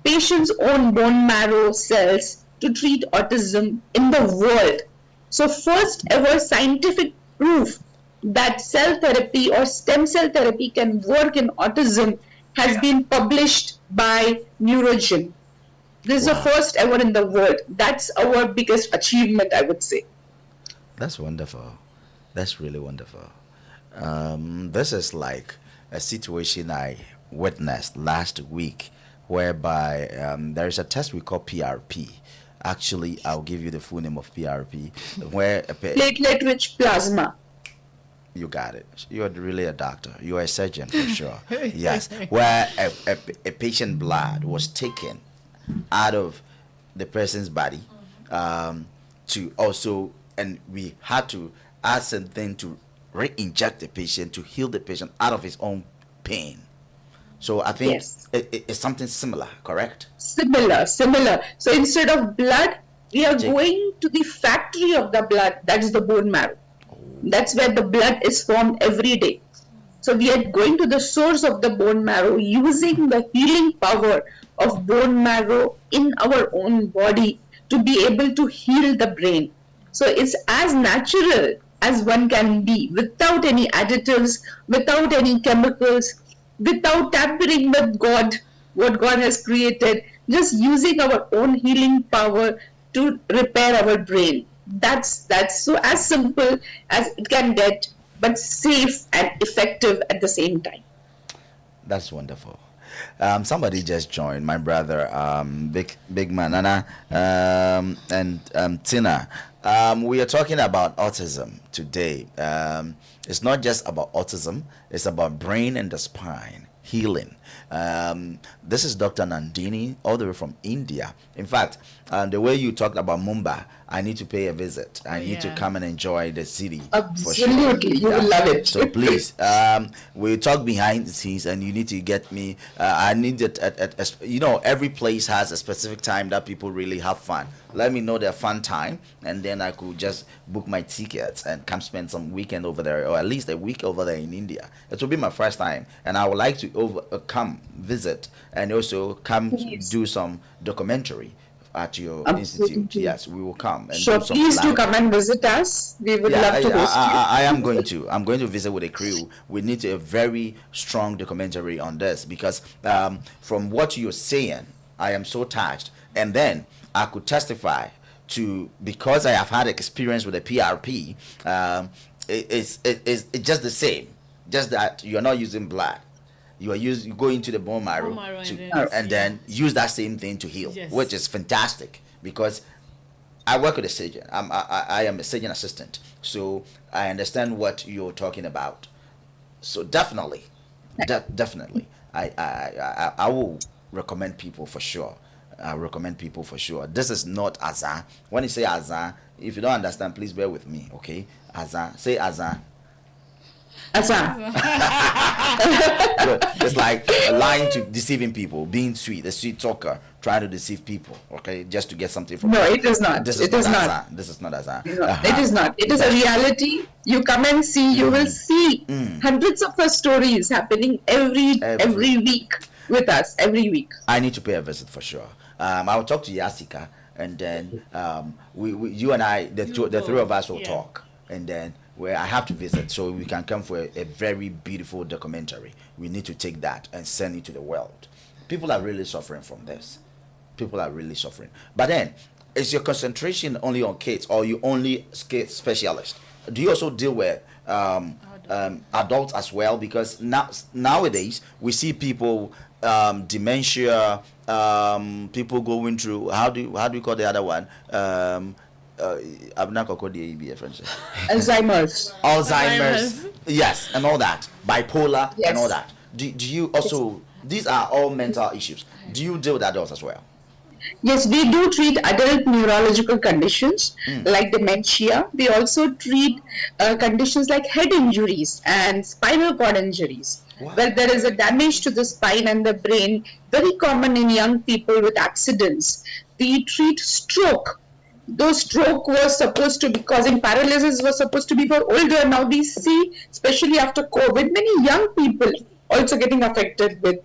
patients' own bone marrow cells to treat autism in the world. So first ever scientific proof that cell therapy or stem cell therapy can work in autism has been published by Neurogen. This is the first ever in the world. That's our biggest achievement, I would say. That's wonderful. That's really wonderful. This is like a situation I witnessed last week whereby there is a test we call PRP. Actually, I'll give you the full name of PRP. Platelet-rich plasma. You got it. You're really a doctor. You're a surgeon for sure. Yes. Where a patient blood was taken out of the person's body to also, and we had to add something to re-inject the patient to heal the patient out of his own pain. So I think yes. It's something similar, correct? Similar. So instead of blood, we are going to the factory of the blood, that is the bone marrow. That's where the blood is formed every day. So we are going to the source of the bone marrow using the healing power of bone marrow in our own body to be able to heal the brain. So it's as natural as one can be, without any additives, without any chemicals, without tampering with God, what God has created, just using our own healing power to repair our brain. That's so as simple as it can get, but safe and effective at the same time. That's wonderful. Somebody just joined, my brother, Big Man, Nana, and Tina. We are talking about autism today. It's not just about autism, it's about brain and the spine. healing. This is Dr. Nandini, all the way from India. In fact, the way you talked about Mumbai, I need to pay a visit. I need to come and enjoy the city. Absolutely, you will love it. So please, we'll talk behind the scenes, and you need to get me. I need it every place has a specific time that people really have fun. Let me know their fun time, and then I could just book my tickets and come spend some weekend over there, or at least a week over there in India. It will be my first time, and I would like to come visit and also come do some documentary at your institute. Yes, we will come. And sure, please do come and visit us. We would love to host you. I am going to. I'm going to visit with a crew. We need a very strong documentary on this, because from what you're saying, I am so touched. And then I could testify to, because I have had experience with the PRP. It's just the same, just that you're not using blood. You go into the bone marrow, and then use that same thing to heal, which is fantastic, because I work with a surgeon. I am a surgeon assistant, so I understand what you're talking about. So definitely, I will recommend people for sure. I recommend people for sure. This is not Azan. When you say Azan, if you don't understand, please bear with me, okay? Azan. Say Azan. Azan. It's like lying to deceiving people, being sweet, a sweet talker, trying to deceive people, okay? Just to get something from No, it is not. This is not. This is not Azan. No, it is not. It is a reality. You come and see, you will see hundreds of stories happening every week with us, every week. I need to pay a visit for sure. I will talk to Yasika, and then you and I, the three of us will talk, and then where I have to visit, so we can come for a very beautiful documentary. We need to take that and send it to the world. People are really suffering from this. People are really suffering. But then, is your concentration only on kids, or you only kids specialist? Do you also deal with adults as well? Because nowadays we see people dementia, people going through, how do you call the other one? Alzheimer's, yes, and all that, bipolar, and all that. Do you also? These are all mental issues. Do you deal with adults as well? Yes, we do treat adult neurological conditions like dementia. We also treat conditions like head injuries and spinal cord injuries, where there is a damage to the spine and the brain, very common in young people with accidents. We treat stroke. Though stroke was supposed to be causing paralysis, was supposed to be for older. Now we see, especially after COVID, many young people also getting affected with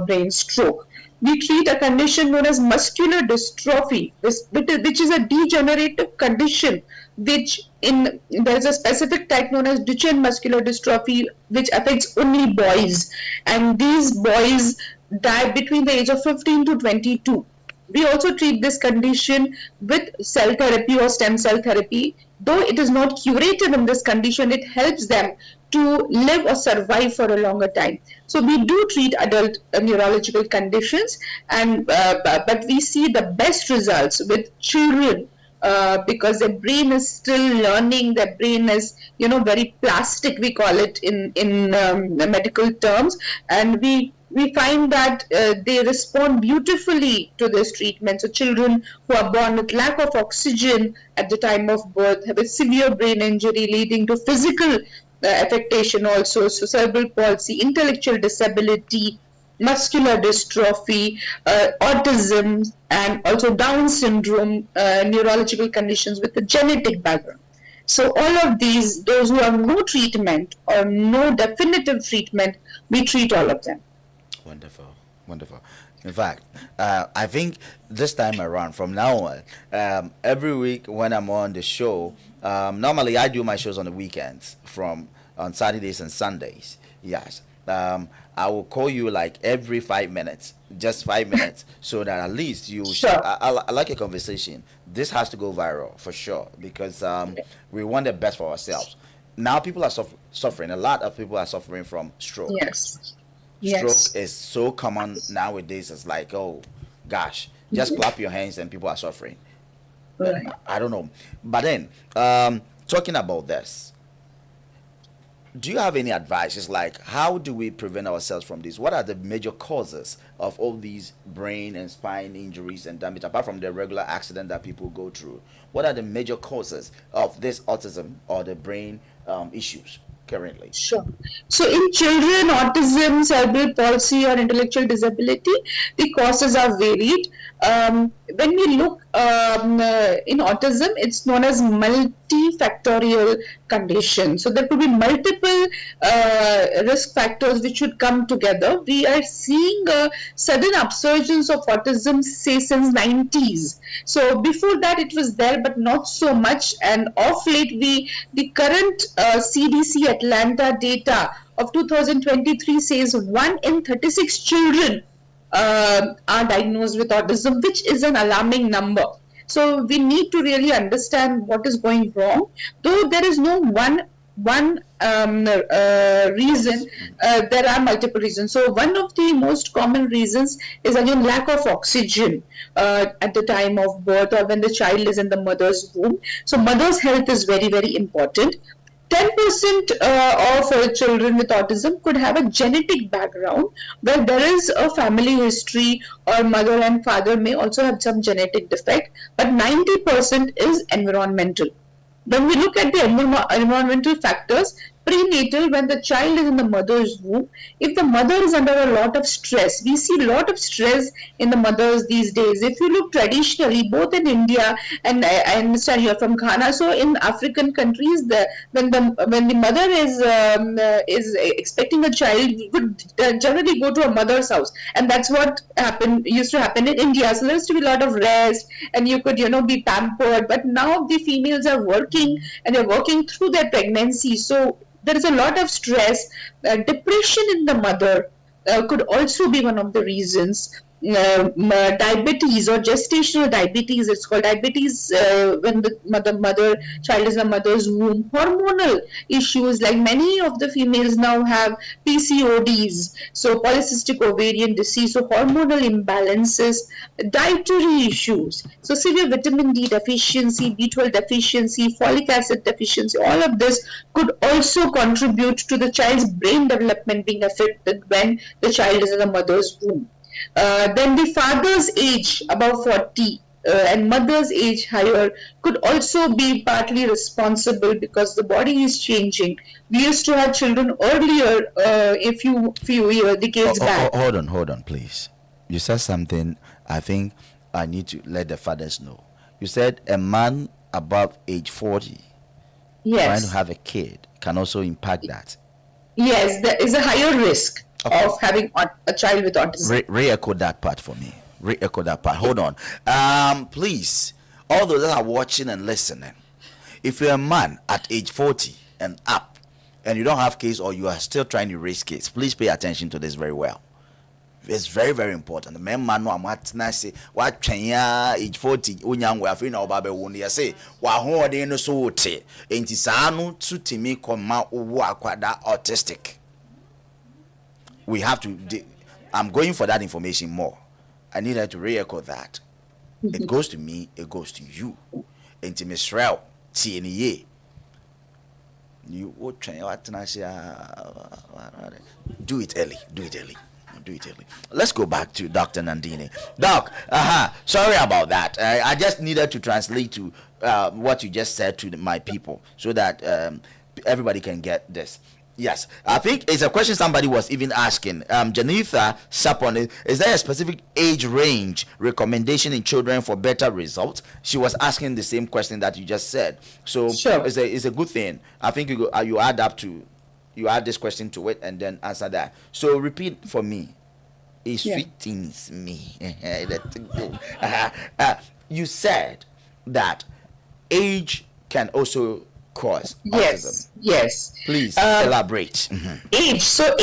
brain stroke. We treat a condition known as muscular dystrophy, which is a degenerative condition, there's a specific type known as Duchenne muscular dystrophy, which affects only boys, and these boys die between the age of 15 to 22. We also treat this condition with cell therapy or stem cell therapy. Though it is not curative in this condition, it helps them to live or survive for a longer time. So we do treat adult neurological conditions, and but we see the best results with children because their brain is still learning. Their brain is, very plastic, we call it in medical terms, and we find that they respond beautifully to this treatment. So children who are born with lack of oxygen at the time of birth have a severe brain injury leading to physical affectation also, so cerebral palsy, intellectual disability, muscular dystrophy, autism, and also Down syndrome, neurological conditions with a genetic background. So all of these, those who have no treatment or no definitive treatment, we treat all of them. Wonderful. In fact, I think this time around, from now on, every week when I'm on the show, normally I do my shows on the weekends, on Saturdays and Sundays. Yes. I will call you like every 5 minutes, just 5 minutes, so that at least you. Sure. I like a conversation. This has to go viral for sure, because we want the best for ourselves. Now people are suffering. A lot of people are suffering from stroke. Yes. Stroke is so common nowadays. It's like, oh gosh, just clap your hands and people are suffering. Right. I don't know. But then, talking about this, do you have any advice? It's like, how do we prevent ourselves from this? What are the major causes of all these brain and spine injuries and damage, apart from the regular accident that people go through? What are the major causes of this autism or the brain issues currently? Sure. So in children, autism, cerebral palsy, or intellectual disability, the causes are varied. When we look in autism, it's known as multifactorial condition. So there could be multiple risk factors which should come together. We are seeing a sudden upsurgence of autism, say, since 90s. So before that it was there, but not so much. And of late, the current CDC Atlanta data of 2023 says 1 in 36 children are diagnosed with autism, which is an alarming number. So we need to really understand what is going wrong. Though there is no one reason, there are multiple reasons. So one of the most common reasons is again lack of oxygen at the time of birth or when the child is in the mother's womb. So mother's health is very, very important. 10% of children with autism could have a genetic background where there is a family history, or mother and father may also have some genetic defect, but 90% is environmental. When we look at the environmental factors, prenatal, when the child is in the mother's womb, if the mother is under a lot of stress, we see a lot of stress in the mothers these days. If you look traditionally, both in India, and I understand you're from Ghana, so in African countries, when the mother is expecting a child, would generally go to a mother's house, and that's what used to happen in India. So there used to be a lot of rest, and you could be pampered. But now the females are working, and they're working through their pregnancy. So there is a lot of stress. Depression in the mother could also be one of the reasons. Diabetes or gestational diabetes, it's called diabetes when the child is in the mother's womb. Hormonal issues, like many of the females now have PCODs, so polycystic ovarian disease, so hormonal imbalances, dietary issues, so severe vitamin D deficiency, B12 deficiency, folic acid deficiency, all of this could also contribute to the child's brain development being affected when the child is in the mother's womb. Then the father's age above 40 and mother's age higher could also be partly responsible, because the body is changing. We used to have children earlier, a few decades back. Hold on, please. You said something I think I need to let the fathers know. You said a man above age 40 trying to have a kid can also impact that. Yes, there is a higher risk of having a child with autism. Re-echo that part for me. Re-echo that part. Hold on. Please, all those that are watching and listening, if you're a man at age 40 and up, and you don't have kids, or you are still trying to raise kids, please pay attention to this very well. It's very, very important. The man no amat na say what age 40 unyang we afri na oba be won ye say wa ho ode no so wote enti saa no tutimi koma owo akwada autistic. We have to I'm going for that information more. I need her to re-echo that. It goes to me, it goes to you. Enti Misrael TNE. You what do it early. Do it early. Let's go back to Dr. Nandini. Doc, sorry about that. I just needed to translate to what you just said to my people so that everybody can get this. Yes, I think it's a question somebody was even asking. Janitha Sapon, is there a specific age range recommendation in children for better results? She was asking the same question that you just said. So sure. It's a good thing. I think you add this question to it and then answer that. So repeat for me. It sweetens me. You said that age can also cause autism. Yes. Please elaborate. Age. So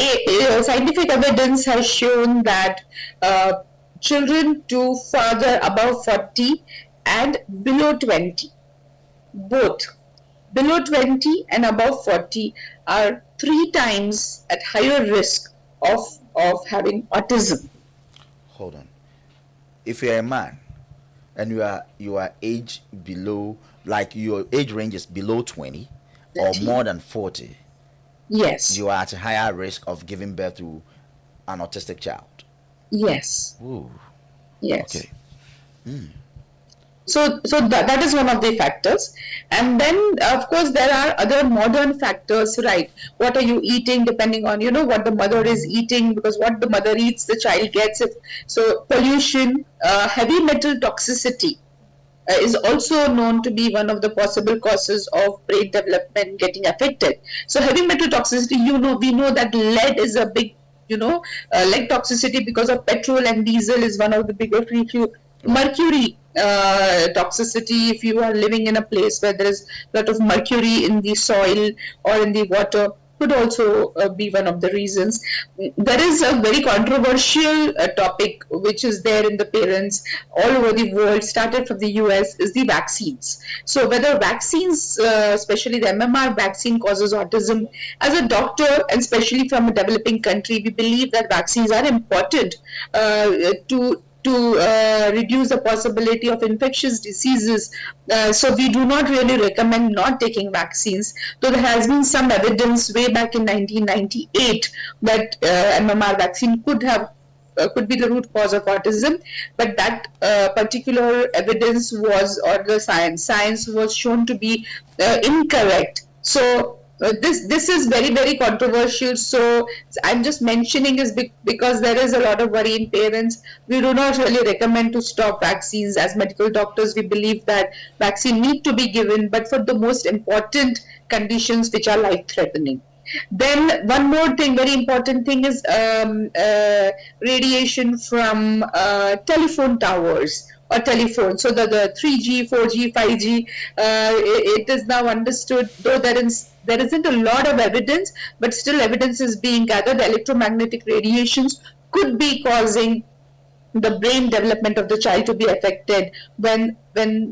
scientific evidence has shown that children to father above 40 and below 20, both below 20 and above 40 are 3 times at higher risk of having autism. Hold on. If you're a man and you are age below, like your age range is below 20 or more than 40, Yes. You are at a higher risk of giving birth to an autistic child. Yes. Ooh. Yes. Okay. So that is one of the factors. And then, of course, there are other modern factors, right? What are you eating, depending on, what the mother is eating, because what the mother eats, the child gets it. So pollution, heavy metal toxicity is also known to be one of the possible causes of brain development getting affected. So heavy metal toxicity, we know that lead is a big, lead toxicity because of petrol and diesel is one of the bigger issue. Mercury toxicity, if you are living in a place where there is a lot of mercury in the soil or in the water, could also be one of the reasons. There is a very controversial topic which is there in the parents all over the world, started from the US, is the vaccines. So whether vaccines, especially the MMR vaccine, causes autism. As a doctor, and especially from a developing country, we believe that vaccines are important to reduce the possibility of infectious diseases. So we do not really recommend not taking vaccines, though there has been some evidence way back in 1998 that MMR vaccine could be the root cause of autism, but that particular evidence or the science was shown to be incorrect. So this is very, very controversial. So I'm just mentioning is because there is a lot of worry in parents. We do not really recommend to stop vaccines. As medical doctors, we believe that vaccine need to be given, but for the most important conditions which are life-threatening. Then one more thing, very important thing is radiation from telephone towers or telephone. So the 3G, 4G, 5G, it is now understood, though there isn't a lot of evidence, but still evidence is being gathered. The electromagnetic radiations could be causing the brain development of the child to be affected when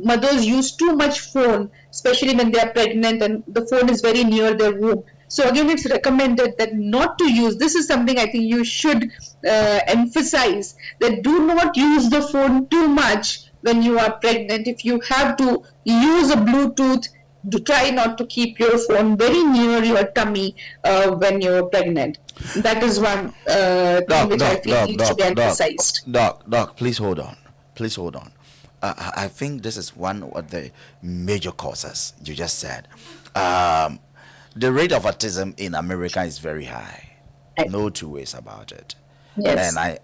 mothers use too much phone, especially when they are pregnant and the phone is very near their womb. So again, it's recommended that not to use. This is something I think you should emphasize, that do not use the phone too much when you are pregnant. If you have to use a Bluetooth, to try not to keep your phone very near your tummy when you're pregnant. That is one thing which I feel needs to be emphasized. Doc, please hold on. Please hold on. I think this is one of the major causes you just said. The rate of autism in America is very high. No two ways about it. Yes. And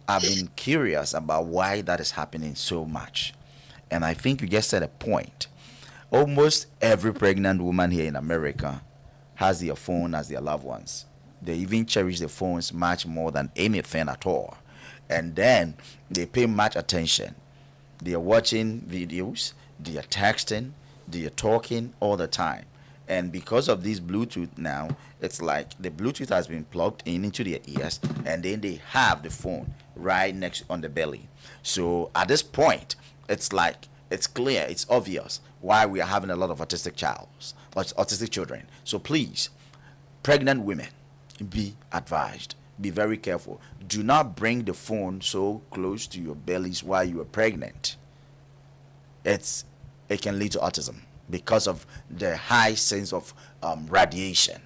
I've been curious about why that is happening so much. And I think you just said a point. Almost every pregnant woman here in America has their phone as their loved ones. They even cherish the phones much more than anything at all. And then they pay much attention. They are watching videos, they are texting, they are talking all the time. And because of this Bluetooth now, it's like the Bluetooth has been plugged into their ears, and then they have the phone right next on the belly. So at this point, it's like it's clear, it's obvious why we are having a lot of autistic children. So please, pregnant women, be advised. Be very careful. Do not bring the phone so close to your bellies while you are pregnant. It can lead to autism because of the high sense of radiation.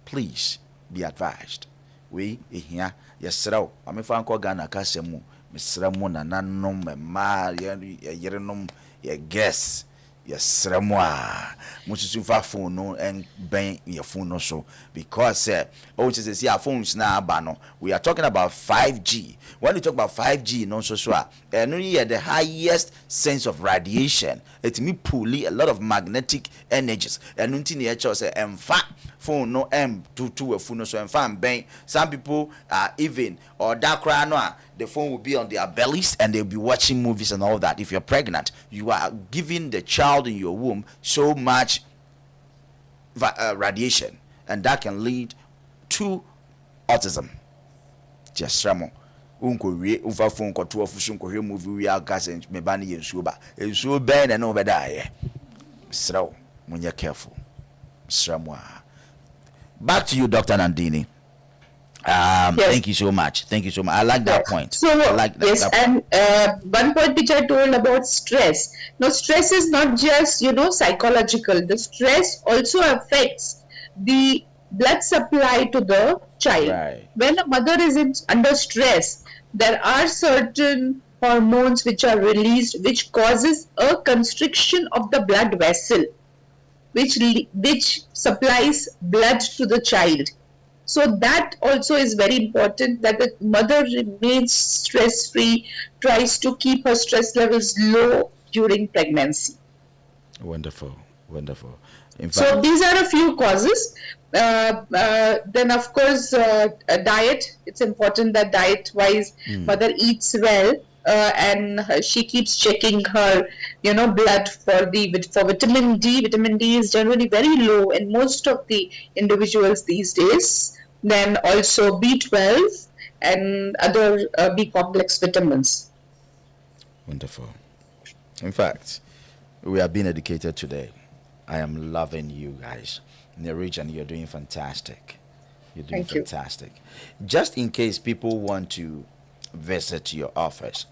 Please be advised. We here yesrao amefa nko Ghana kasemu mesramo na nanom ma yerenom ye guess yesramo a mususu fa phone no and ben your phone no so because just see our phones now abano. We are talking about 5G. When you talk about 5G no so and the highest sense of radiation, it me pulley a lot of magnetic energies and until the say and phone no to a phone so and fan bang. Some people are even or dark no the phone will be on their bellies and they'll be watching movies and all that. If you're pregnant, you are giving the child in your womb so much radiation, and that can lead to autism. Just ramo unko wie unfa phone ko to ofusu nko hwe movie we aka me ba ne yensuo ba ensuo ben na no be da ye sraw munye careful sramwa. Back to you, Dr. Nandini. Yes. Thank you so much. Thank you so much. I like that point. So I like that. yes, that and one point which I told about stress. Now, stress is not just psychological. The stress also affects the blood supply to the child. Right. When a mother is under stress, there are certain hormones which are released, which causes a constriction of the blood vessel, which supplies blood to the child. So that also is very important, that the mother remains stress free, tries to keep her stress levels low during pregnancy. Wonderful. Wonderful. In So fact, these are a few causes. Then of course, diet. It's important that diet wise mother eats well, and she keeps checking her blood for vitamin D. Vitamin D is generally very low in most of the individuals these days. Then also B12 and other B complex vitamins. wonderful. In fact, we are being educated today. I am loving you guys. Neurogen, you're doing fantastic. You're doing Thank you. fantastic. Just in case people want to visit your office,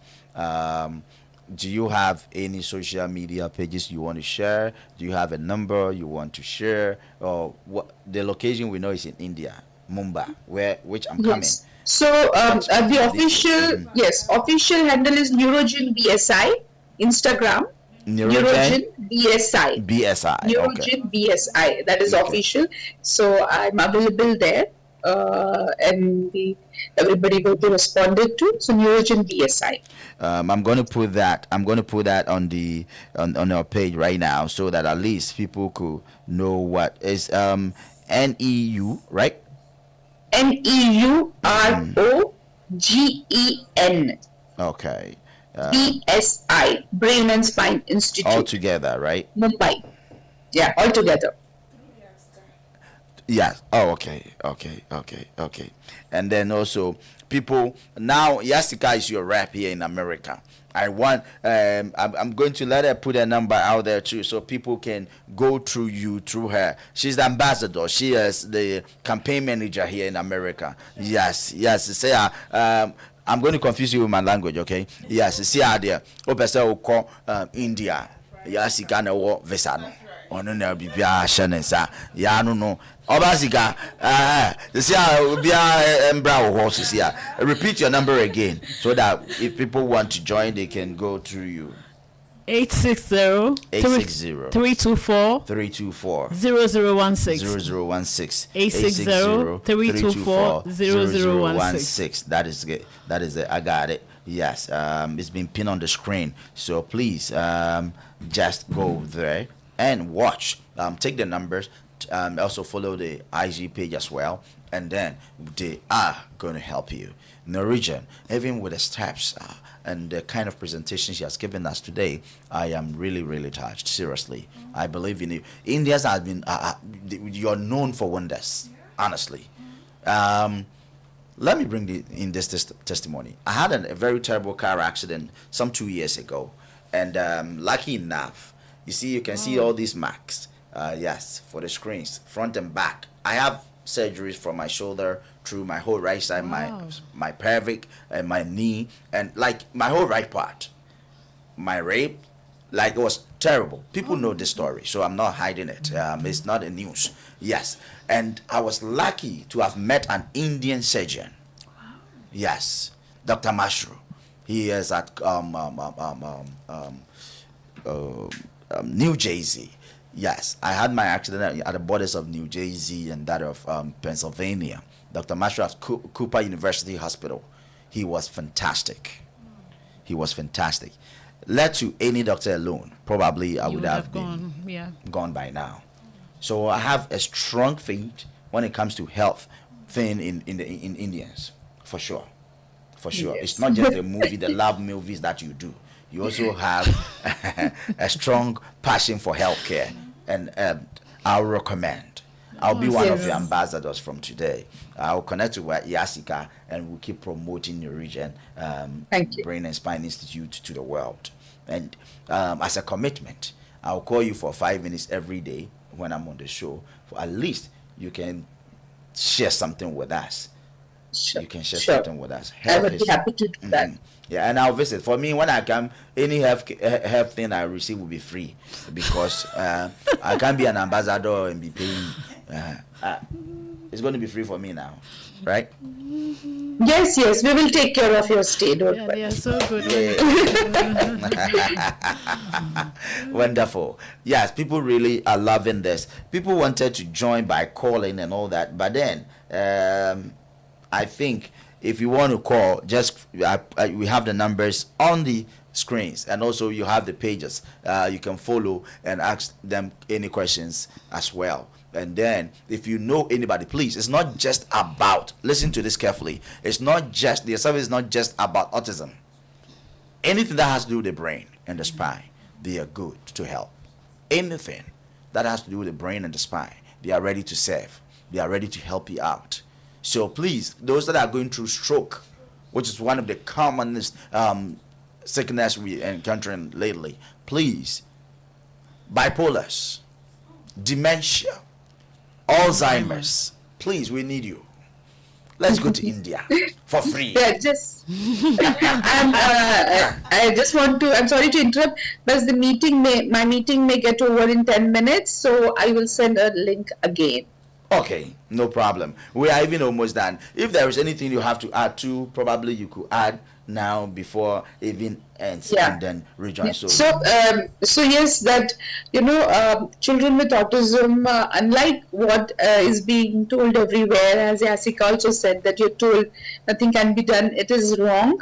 do you have any social media pages you want to share? Do you have a number you want to share? Or what? The location we know is in India, Mumbai, which I'm coming. Yes. So the official official handle is Neurogen BSI, Instagram. Neurogen BSI. BSI. Neurogen BSI. That is Okay. official. So I'm available there, and everybody will be responded to. So Neurogen BSI. I'm going to put that. I'm going to put that on the on our page right now, so that at least people could know what is NEU, right? NEUROGEN. Okay. BSI, Brain and Spine Institute. All together, right? Mumbai. Yeah, all together. Yes. Oh, okay. And then also, people now, Yasika is your rep here in America. I want. I'm going to let her put her number out there too, so people can go through you, through her. She's the ambassador. She is the campaign manager here in America. Yes. Say, I'm going to confuse you with my language, okay? Yes. See how there. Opesa oko India. Yasika na wo visa no. Ono na bibia hye ne nsa. Ya no no. Obasika. See how bia embra wo ho see. Repeat your number again, so that if people want to join, they can go through you. 860 860 324 324 0016 0016 860 324 0016. That is it. That is it. I got it. Yes. It's been pinned on the screen. So please just go there and watch. Take the numbers. Also follow the IG page as well. And then they are going to help you. Neurogen, even with the steps and the kind of presentation she has given us today, I am really, really touched. Seriously, I believe in you. Indians have been, you're known for wonders, honestly. Let me bring in this testimony. I had a very terrible car accident some 2 years ago, and lucky enough, you see, you can see all these marks. Yes, for the screens, front and back. I have surgeries from my shoulder through my whole right side, my pelvic and my knee, and like my whole right part. My rape, like, it was terrible. People know this story, so I'm not hiding it. It's not a news. Yes, and I was lucky to have met an Indian surgeon. Yes, Dr. Mashru. He is at New Jersey. Yes, I had my accident at the borders of New Jersey and that of Pennsylvania. Dr. Mashru at Cooper University Hospital. He was fantastic. He was fantastic. Led to any doctor alone, probably I would have been gone by now. So I have a strong faith when it comes to health thing in Indians, for sure. For sure. Yes. It's not just the movie, the love movies that you do. You also have a strong passion for healthcare, and I'll recommend. I'll be one of your ambassadors from today. I'll connect with Yasika, and we'll keep promoting Neurogen Brain and Spine Institute to the world. And as a commitment, I'll call you for 5 minutes every day when I'm on the show. For at least you can share something with us. Sure. you can share Sure. something with us. I would be happy to do that. Yeah, and I'll visit. For me, when I come, any health thing I receive will be free because I can't be an ambassador and be paying. It's going to be free for me now, right? Yes, we will take care of your stay. Don't Yeah, worry. they are so good. Wonderful. Yes, people really are loving this. People wanted to join by calling and all that, but then I think if you want to call, just we have the numbers on the screens, and also you have the pages. You can follow and ask them any questions as well. And then if you know anybody, please, it's not just about, listen to this carefully, it's not just, the service is not just about autism. Anything that has to do with the brain and the spine, they are good to help. Anything that has to do with the brain and the spine, they are ready to serve. They are ready to help you out. So please, those that are going through stroke, which is one of the commonest sickness we are encountering lately, please, bipolars, dementia, Alzheimer's, please, we need you. Let's go to India for free. Yeah, just I just want to. I'm sorry to interrupt, but my meeting may get over in 10 minutes, so I will send a link again. Okay, no problem. We are even almost done. If there is anything you have to add to, probably you could add now before even ends, and then rejoin. So yes, that children with autism, unlike what is being told everywhere, as Yasika also said, that you're told nothing can be done, it is wrong.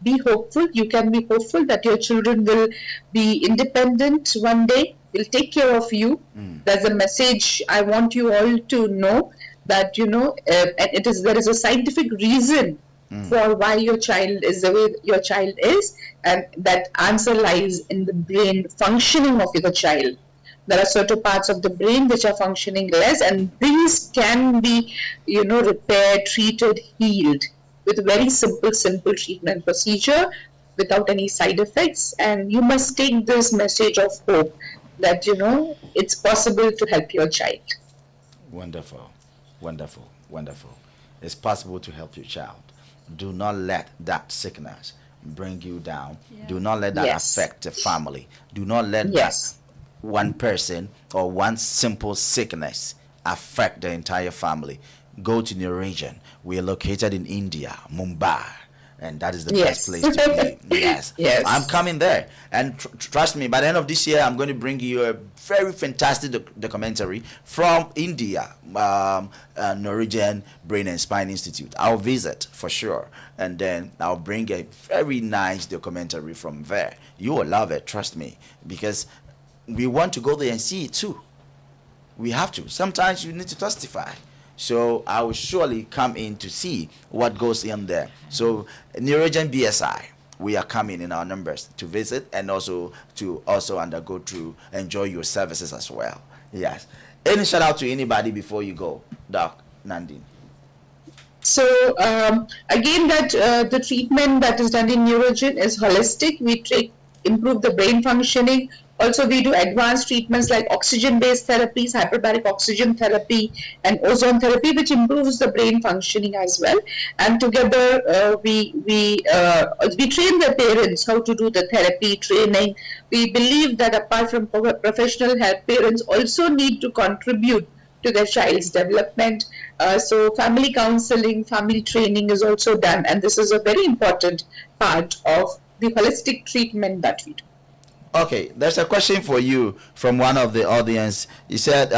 Be hopeful. You can be hopeful that your children will be independent one day, will take care of you. That's a message I want you all to know, that there is a scientific reason for why your child is the way your child is, and that answer lies in the brain functioning of the child. There are certain parts of the brain which are functioning less, and these can be repaired, treated, healed with very simple treatment procedure without any side effects. And you must take this message of hope that it's possible to help your child. Wonderful. It's possible to help your child. Do not let that sickness bring you down. Do not let that affect the family. Do not let that one person or one simple sickness affect the entire family. Go to Neurogen. We are located in India, Mumbai, and that is the best place to be. Yes. I'm coming there, and trust me, by the end of this year I'm going to bring you a very fantastic documentary from India, Neurogen Brain and Spine Institute. I'll visit for sure, and then I'll bring a very nice documentary from there. You will love it, trust me, because we want to go there and see it too. We have to. Sometimes you need to testify. So I will surely come in to see what goes in there. So Neurogen BSI, we are coming in our numbers to visit, and also to undergo to enjoy your services as well. Yes. Any shout out to anybody before you go, Doc Nandine? So again, that the treatment that is done in Neurogen is holistic. We improve the brain functioning. Also, we do advanced treatments like oxygen-based therapies, hyperbaric oxygen therapy, and ozone therapy, which improves the brain functioning as well. And together, we train the parents how to do the therapy training. We believe that apart from professional help, parents also need to contribute to their child's development. So family counseling, family training is also done, and this is a very important part of the holistic treatment that we do. Okay, there's a question for you from one of the audience. He said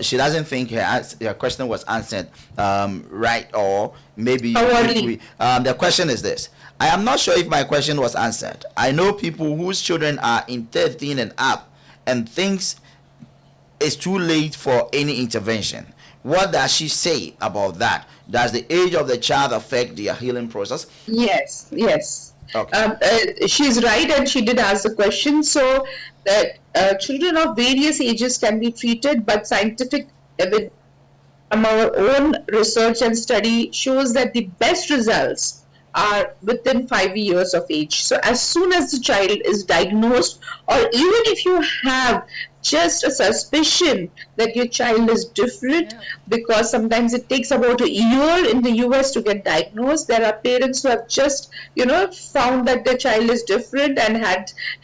she doesn't think her question was answered right, or maybe the question is this: I am not sure if my question was answered. I know people whose children are in 13 and up and thinks it's too late for any intervention. What does she say about that? Does the age of the child affect their healing process? Yes. Okay. She's right, and she did ask the question. So that children of various ages can be treated, but scientific evidence from our own research and study shows that the best results are within 5 years of age. So as soon as the child is diagnosed, or even if you have just a suspicion that your child is different, because sometimes it takes about a year in the US to get diagnosed. There are parents who have just, found that their child is different and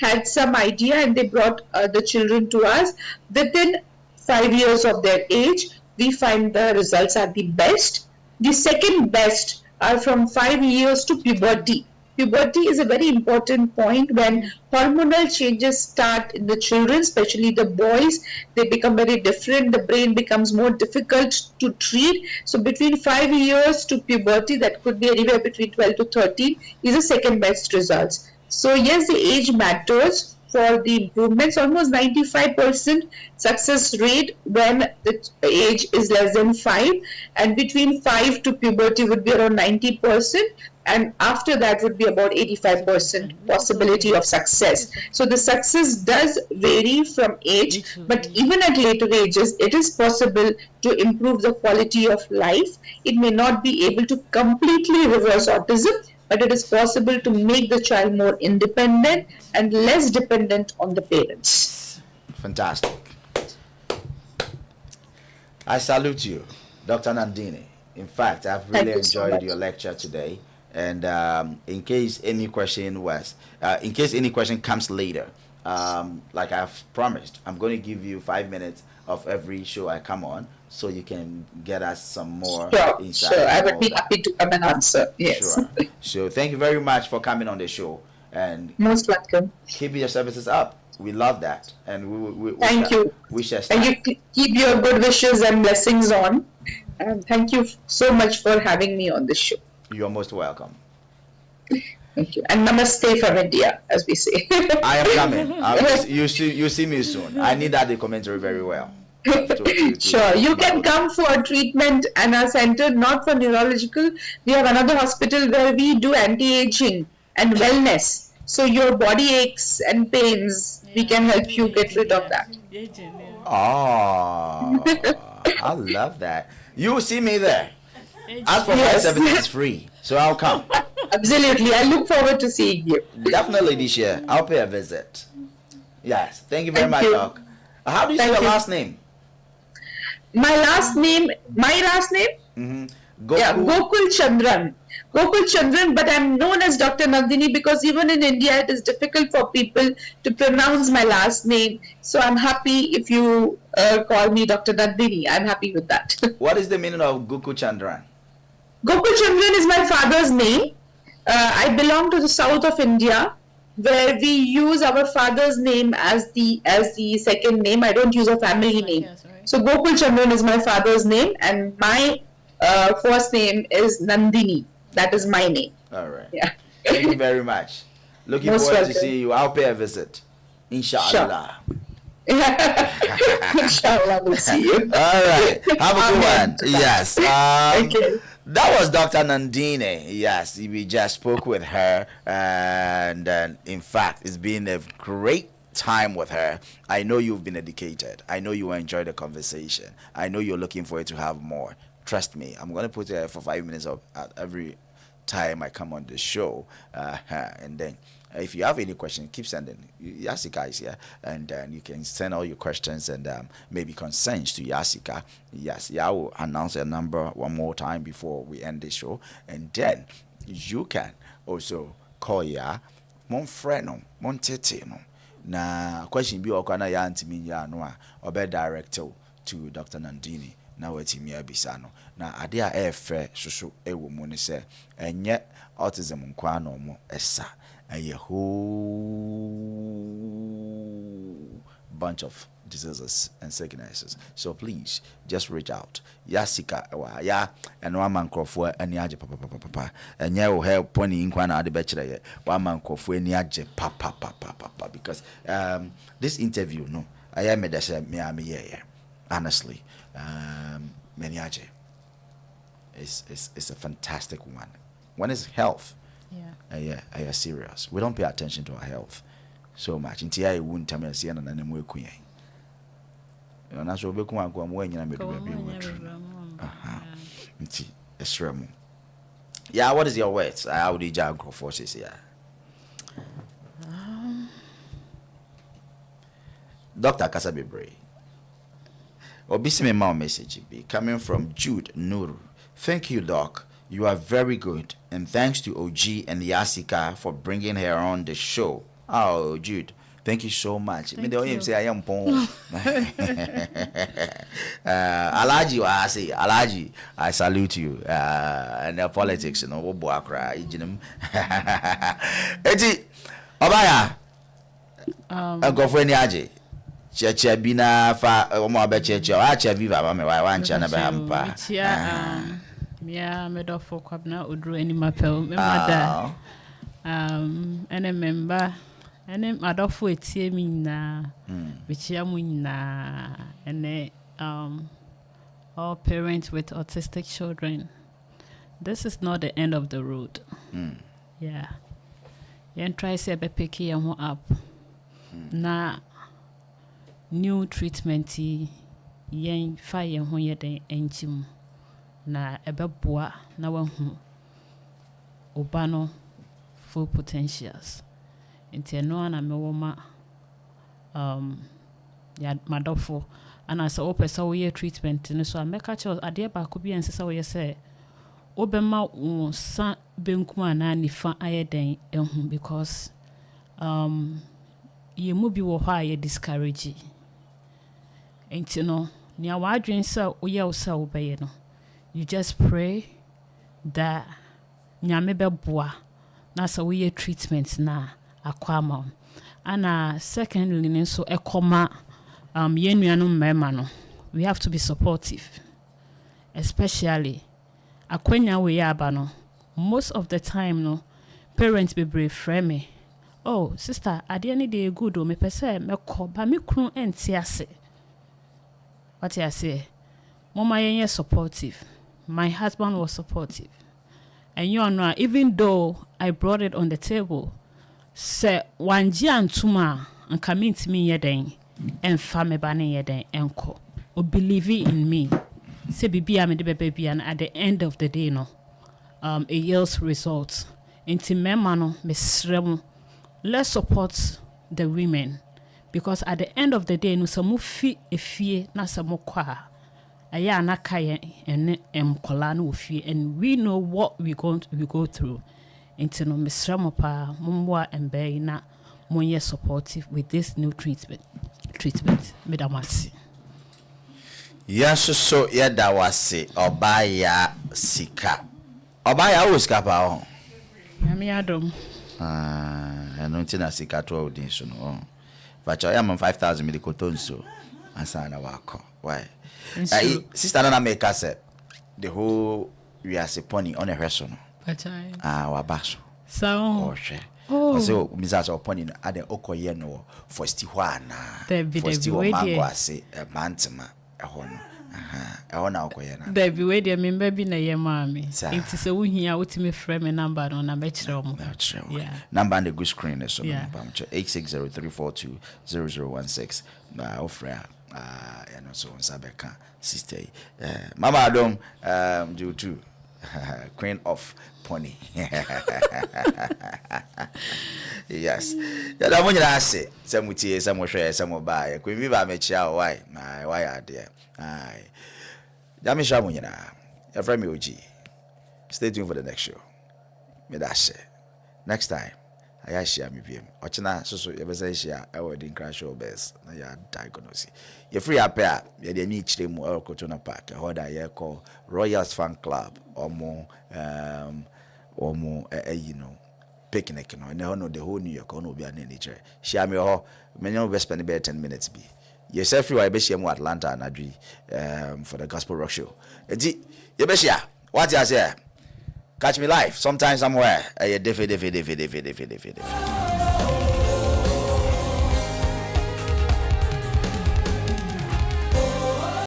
had some idea, and they brought the children to us. Within 5 years of their age, we find the results are the best. The second best are from 5 years to puberty. Puberty is a very important point when hormonal changes start in the children, especially the boys. They become very different. The brain becomes more difficult to treat. So between 5 years to puberty, that could be anywhere between 12 to 13, is the second best results. So yes, the age matters for the improvements. Almost 95% success rate when the age is less than 5, and between 5 to puberty would be around 90%, and after that would be about 85% possibility of success. So the success does vary from age, but even at later ages, it is possible to improve the quality of life. It may not be able to completely reverse autism, but it is possible to make the child more independent and less dependent on the parents. Fantastic. I salute you, Dr. Nandini. In fact, I've really enjoyed your lecture today. And in case any question comes later, like I've promised, I'm going to give you 5 minutes of every show I come on, so you can get us some more insight. Sure, I would be happy to come and answer. Yes. Sure. So thank you very much for coming on the show, and most welcome. Keep your services up. We love that, and we thank you. We shall and you keep your good wishes and blessings on. And thank you so much for having me on this show. You're most welcome. Thank you. And namaste from India, as we say. I am coming. You see me soon. I need that commentary very well. Sure. You can come for treatment and our center, not for neurological. We have another hospital where we do anti-aging and wellness. So your body aches and pains, we can help you get rid of that. Oh, I love that. You will see me there. As for my service, it's free, so I'll come. Absolutely. I look forward to seeing you. Definitely this year. I'll pay a visit. Yes. Thank you very much, Doc. How do you say your last name? My last name? Mm-hmm. Gokul Chandran. Gokul Chandran, but I'm known as Dr. Nandini because even in India it is difficult for people to pronounce my last name. So I'm happy if you call me Dr. Nandini. I'm happy with that. What is the meaning of Gokul Chandran? Gokul Chandran is my father's name. I belong to the south of India, where we use our father's name as the second name. I don't use a family name. So Gokul Chandran is my father's name, and my first name is Nandini. That is my name. All right. Yeah. Thank you very much. Looking Most forward welcome. to see you. I'll pay a visit. Inshallah. Sure. Inshallah, we'll see you. All right. Have a good one. Yes. Okay. That was Dr. Nandini. Yes, we just spoke with her, and in fact, it's been a great time with her. I know you've been educated. I know you enjoyed the conversation. I know you're looking forward to have more. Trust me, I'm going to put her for 5 minutes at every time I come on the show, and then if you have any questions, keep sending. Yasika is here, and you can send all your questions and maybe concerns to Yasika. Yes, I will announce a number one more time before we end the show, and then you can also call ya mon friend no mon tete no na question bi okwana ya antimi ya no a obe direct to Dr. Nandini na watimi abisa no na ade a efe soso ewo mu ne se enye autism nkwa no mo esa a whole bunch of diseases and sicknesses. So please just reach out. Yasika ya and one man crofo any aje papa and ya will help pony in kwana the bachelor one man crofo any aje papa because this interview no I made that say me honestly many aje it's a fantastic one when it's health. Yeah, I are serious. We don't pay attention to our health so much. Until I wouldn't tell me see and then we queen. You know, so we come and go and when you make it be true. It's Yeah, what is your words? How did you go for this? Yeah. Dr. Kasabibre. Obisime Mao message be coming from Jude Nuru. Thank you, Doc. You are very good. And thanks to OG and Yasika for bringing her on the show. Oh, Jude. Thank you so much. Thank Me you. say I am pon. Alaji, I say Alaji. I salute you. And the politics, you know, what boakra, ijinum. Eti, Obaya. Go for any aje. Cheche bina fa omo abe cheche. Wa che viva ba me wa wancha na be hampa. Yeah, me do for kwabna odru any mapel. Me mother. Ene member. Ene adofo etie mi na bichia mu na ene all parents with autistic children. This is not the end of the road. Yeah. Yen try say be pick yen up. Na new treatment yen fa yen ho yeden enchim na ebeboa na wahu obano full potentials. Nti no ana mewoma ya madofo ana se opesa wo ye treatment no so ameka che ade ba ko bi ense wo ye se obema wo sa benku ana nifa ayeden ehu because ye mu bi wo ha ye discourage nti no nia wadwen se wo ye wo se wo be no you just pray that nyame beboa na se wo ye treatment na akwama ana secondly so ekoma yenuanu mmema no we have to be supportive, especially akwenya we aba no most of the time no parents be brave frame oh sister ade any dey good o me pese me ko ba me kunu entiase what I say mama yenye supportive. My husband was supportive, and you know even though I brought it on the table se wanji antuma anka mintimi yeden emfa me ba ne yeden enko o believe in me se bibia me de bebia and at the end of the day no it yields results inti mema no mesrem let's support the women because at the end of the day no so mu fi efie na so mo kwa aya anaka ye ene emkola na ofie and we know what we go through. Into no misramo pa mumwa embe na monye supportive with this new treatment medamasi. Yes, so yada wase obaya sika. Obaya o sika pa o. Ami adom. Eno ntina sika to odin so no. Facho ya 5,000 milikoton so asana wako. Why? Sister na make us the whole we are pony on a person. Wabaso. So. Oh. So Mrs. Oponi at the Okoye no for Stiwana. For Stiwana ase a mantama a hono. A hona Okoyena. There be way there member be na ye mami. It is a win here ultimate frame number on a metro. Yeah. Number on the good screen is so 860-342-0016. Ofra and also on Sabeka sister. Mama Adam do too. Queen of Pony. Yes. Yeah, that one I say. Some would say, some will share, some will buy. Queen Viva Mecha, why are there? Aye. Damisha Munina, your friend me OG. Stay tuned for the next show. Me that say. Next time, I share me with him. Ochina, so you ever share a wedding crash or best. Now you are diagnosed. You're free up here. You're the need to move or Kotona Park. How that you call Royals Fan Club or more, you know, picnic. You know, the whole New York will be an nature. Share me or many will spend about 10 minutes. Be yourself free. I bet you Atlanta and Adri for the Gospel Rock Show. You bet you what you say. Catch me live sometime somewhere. Different.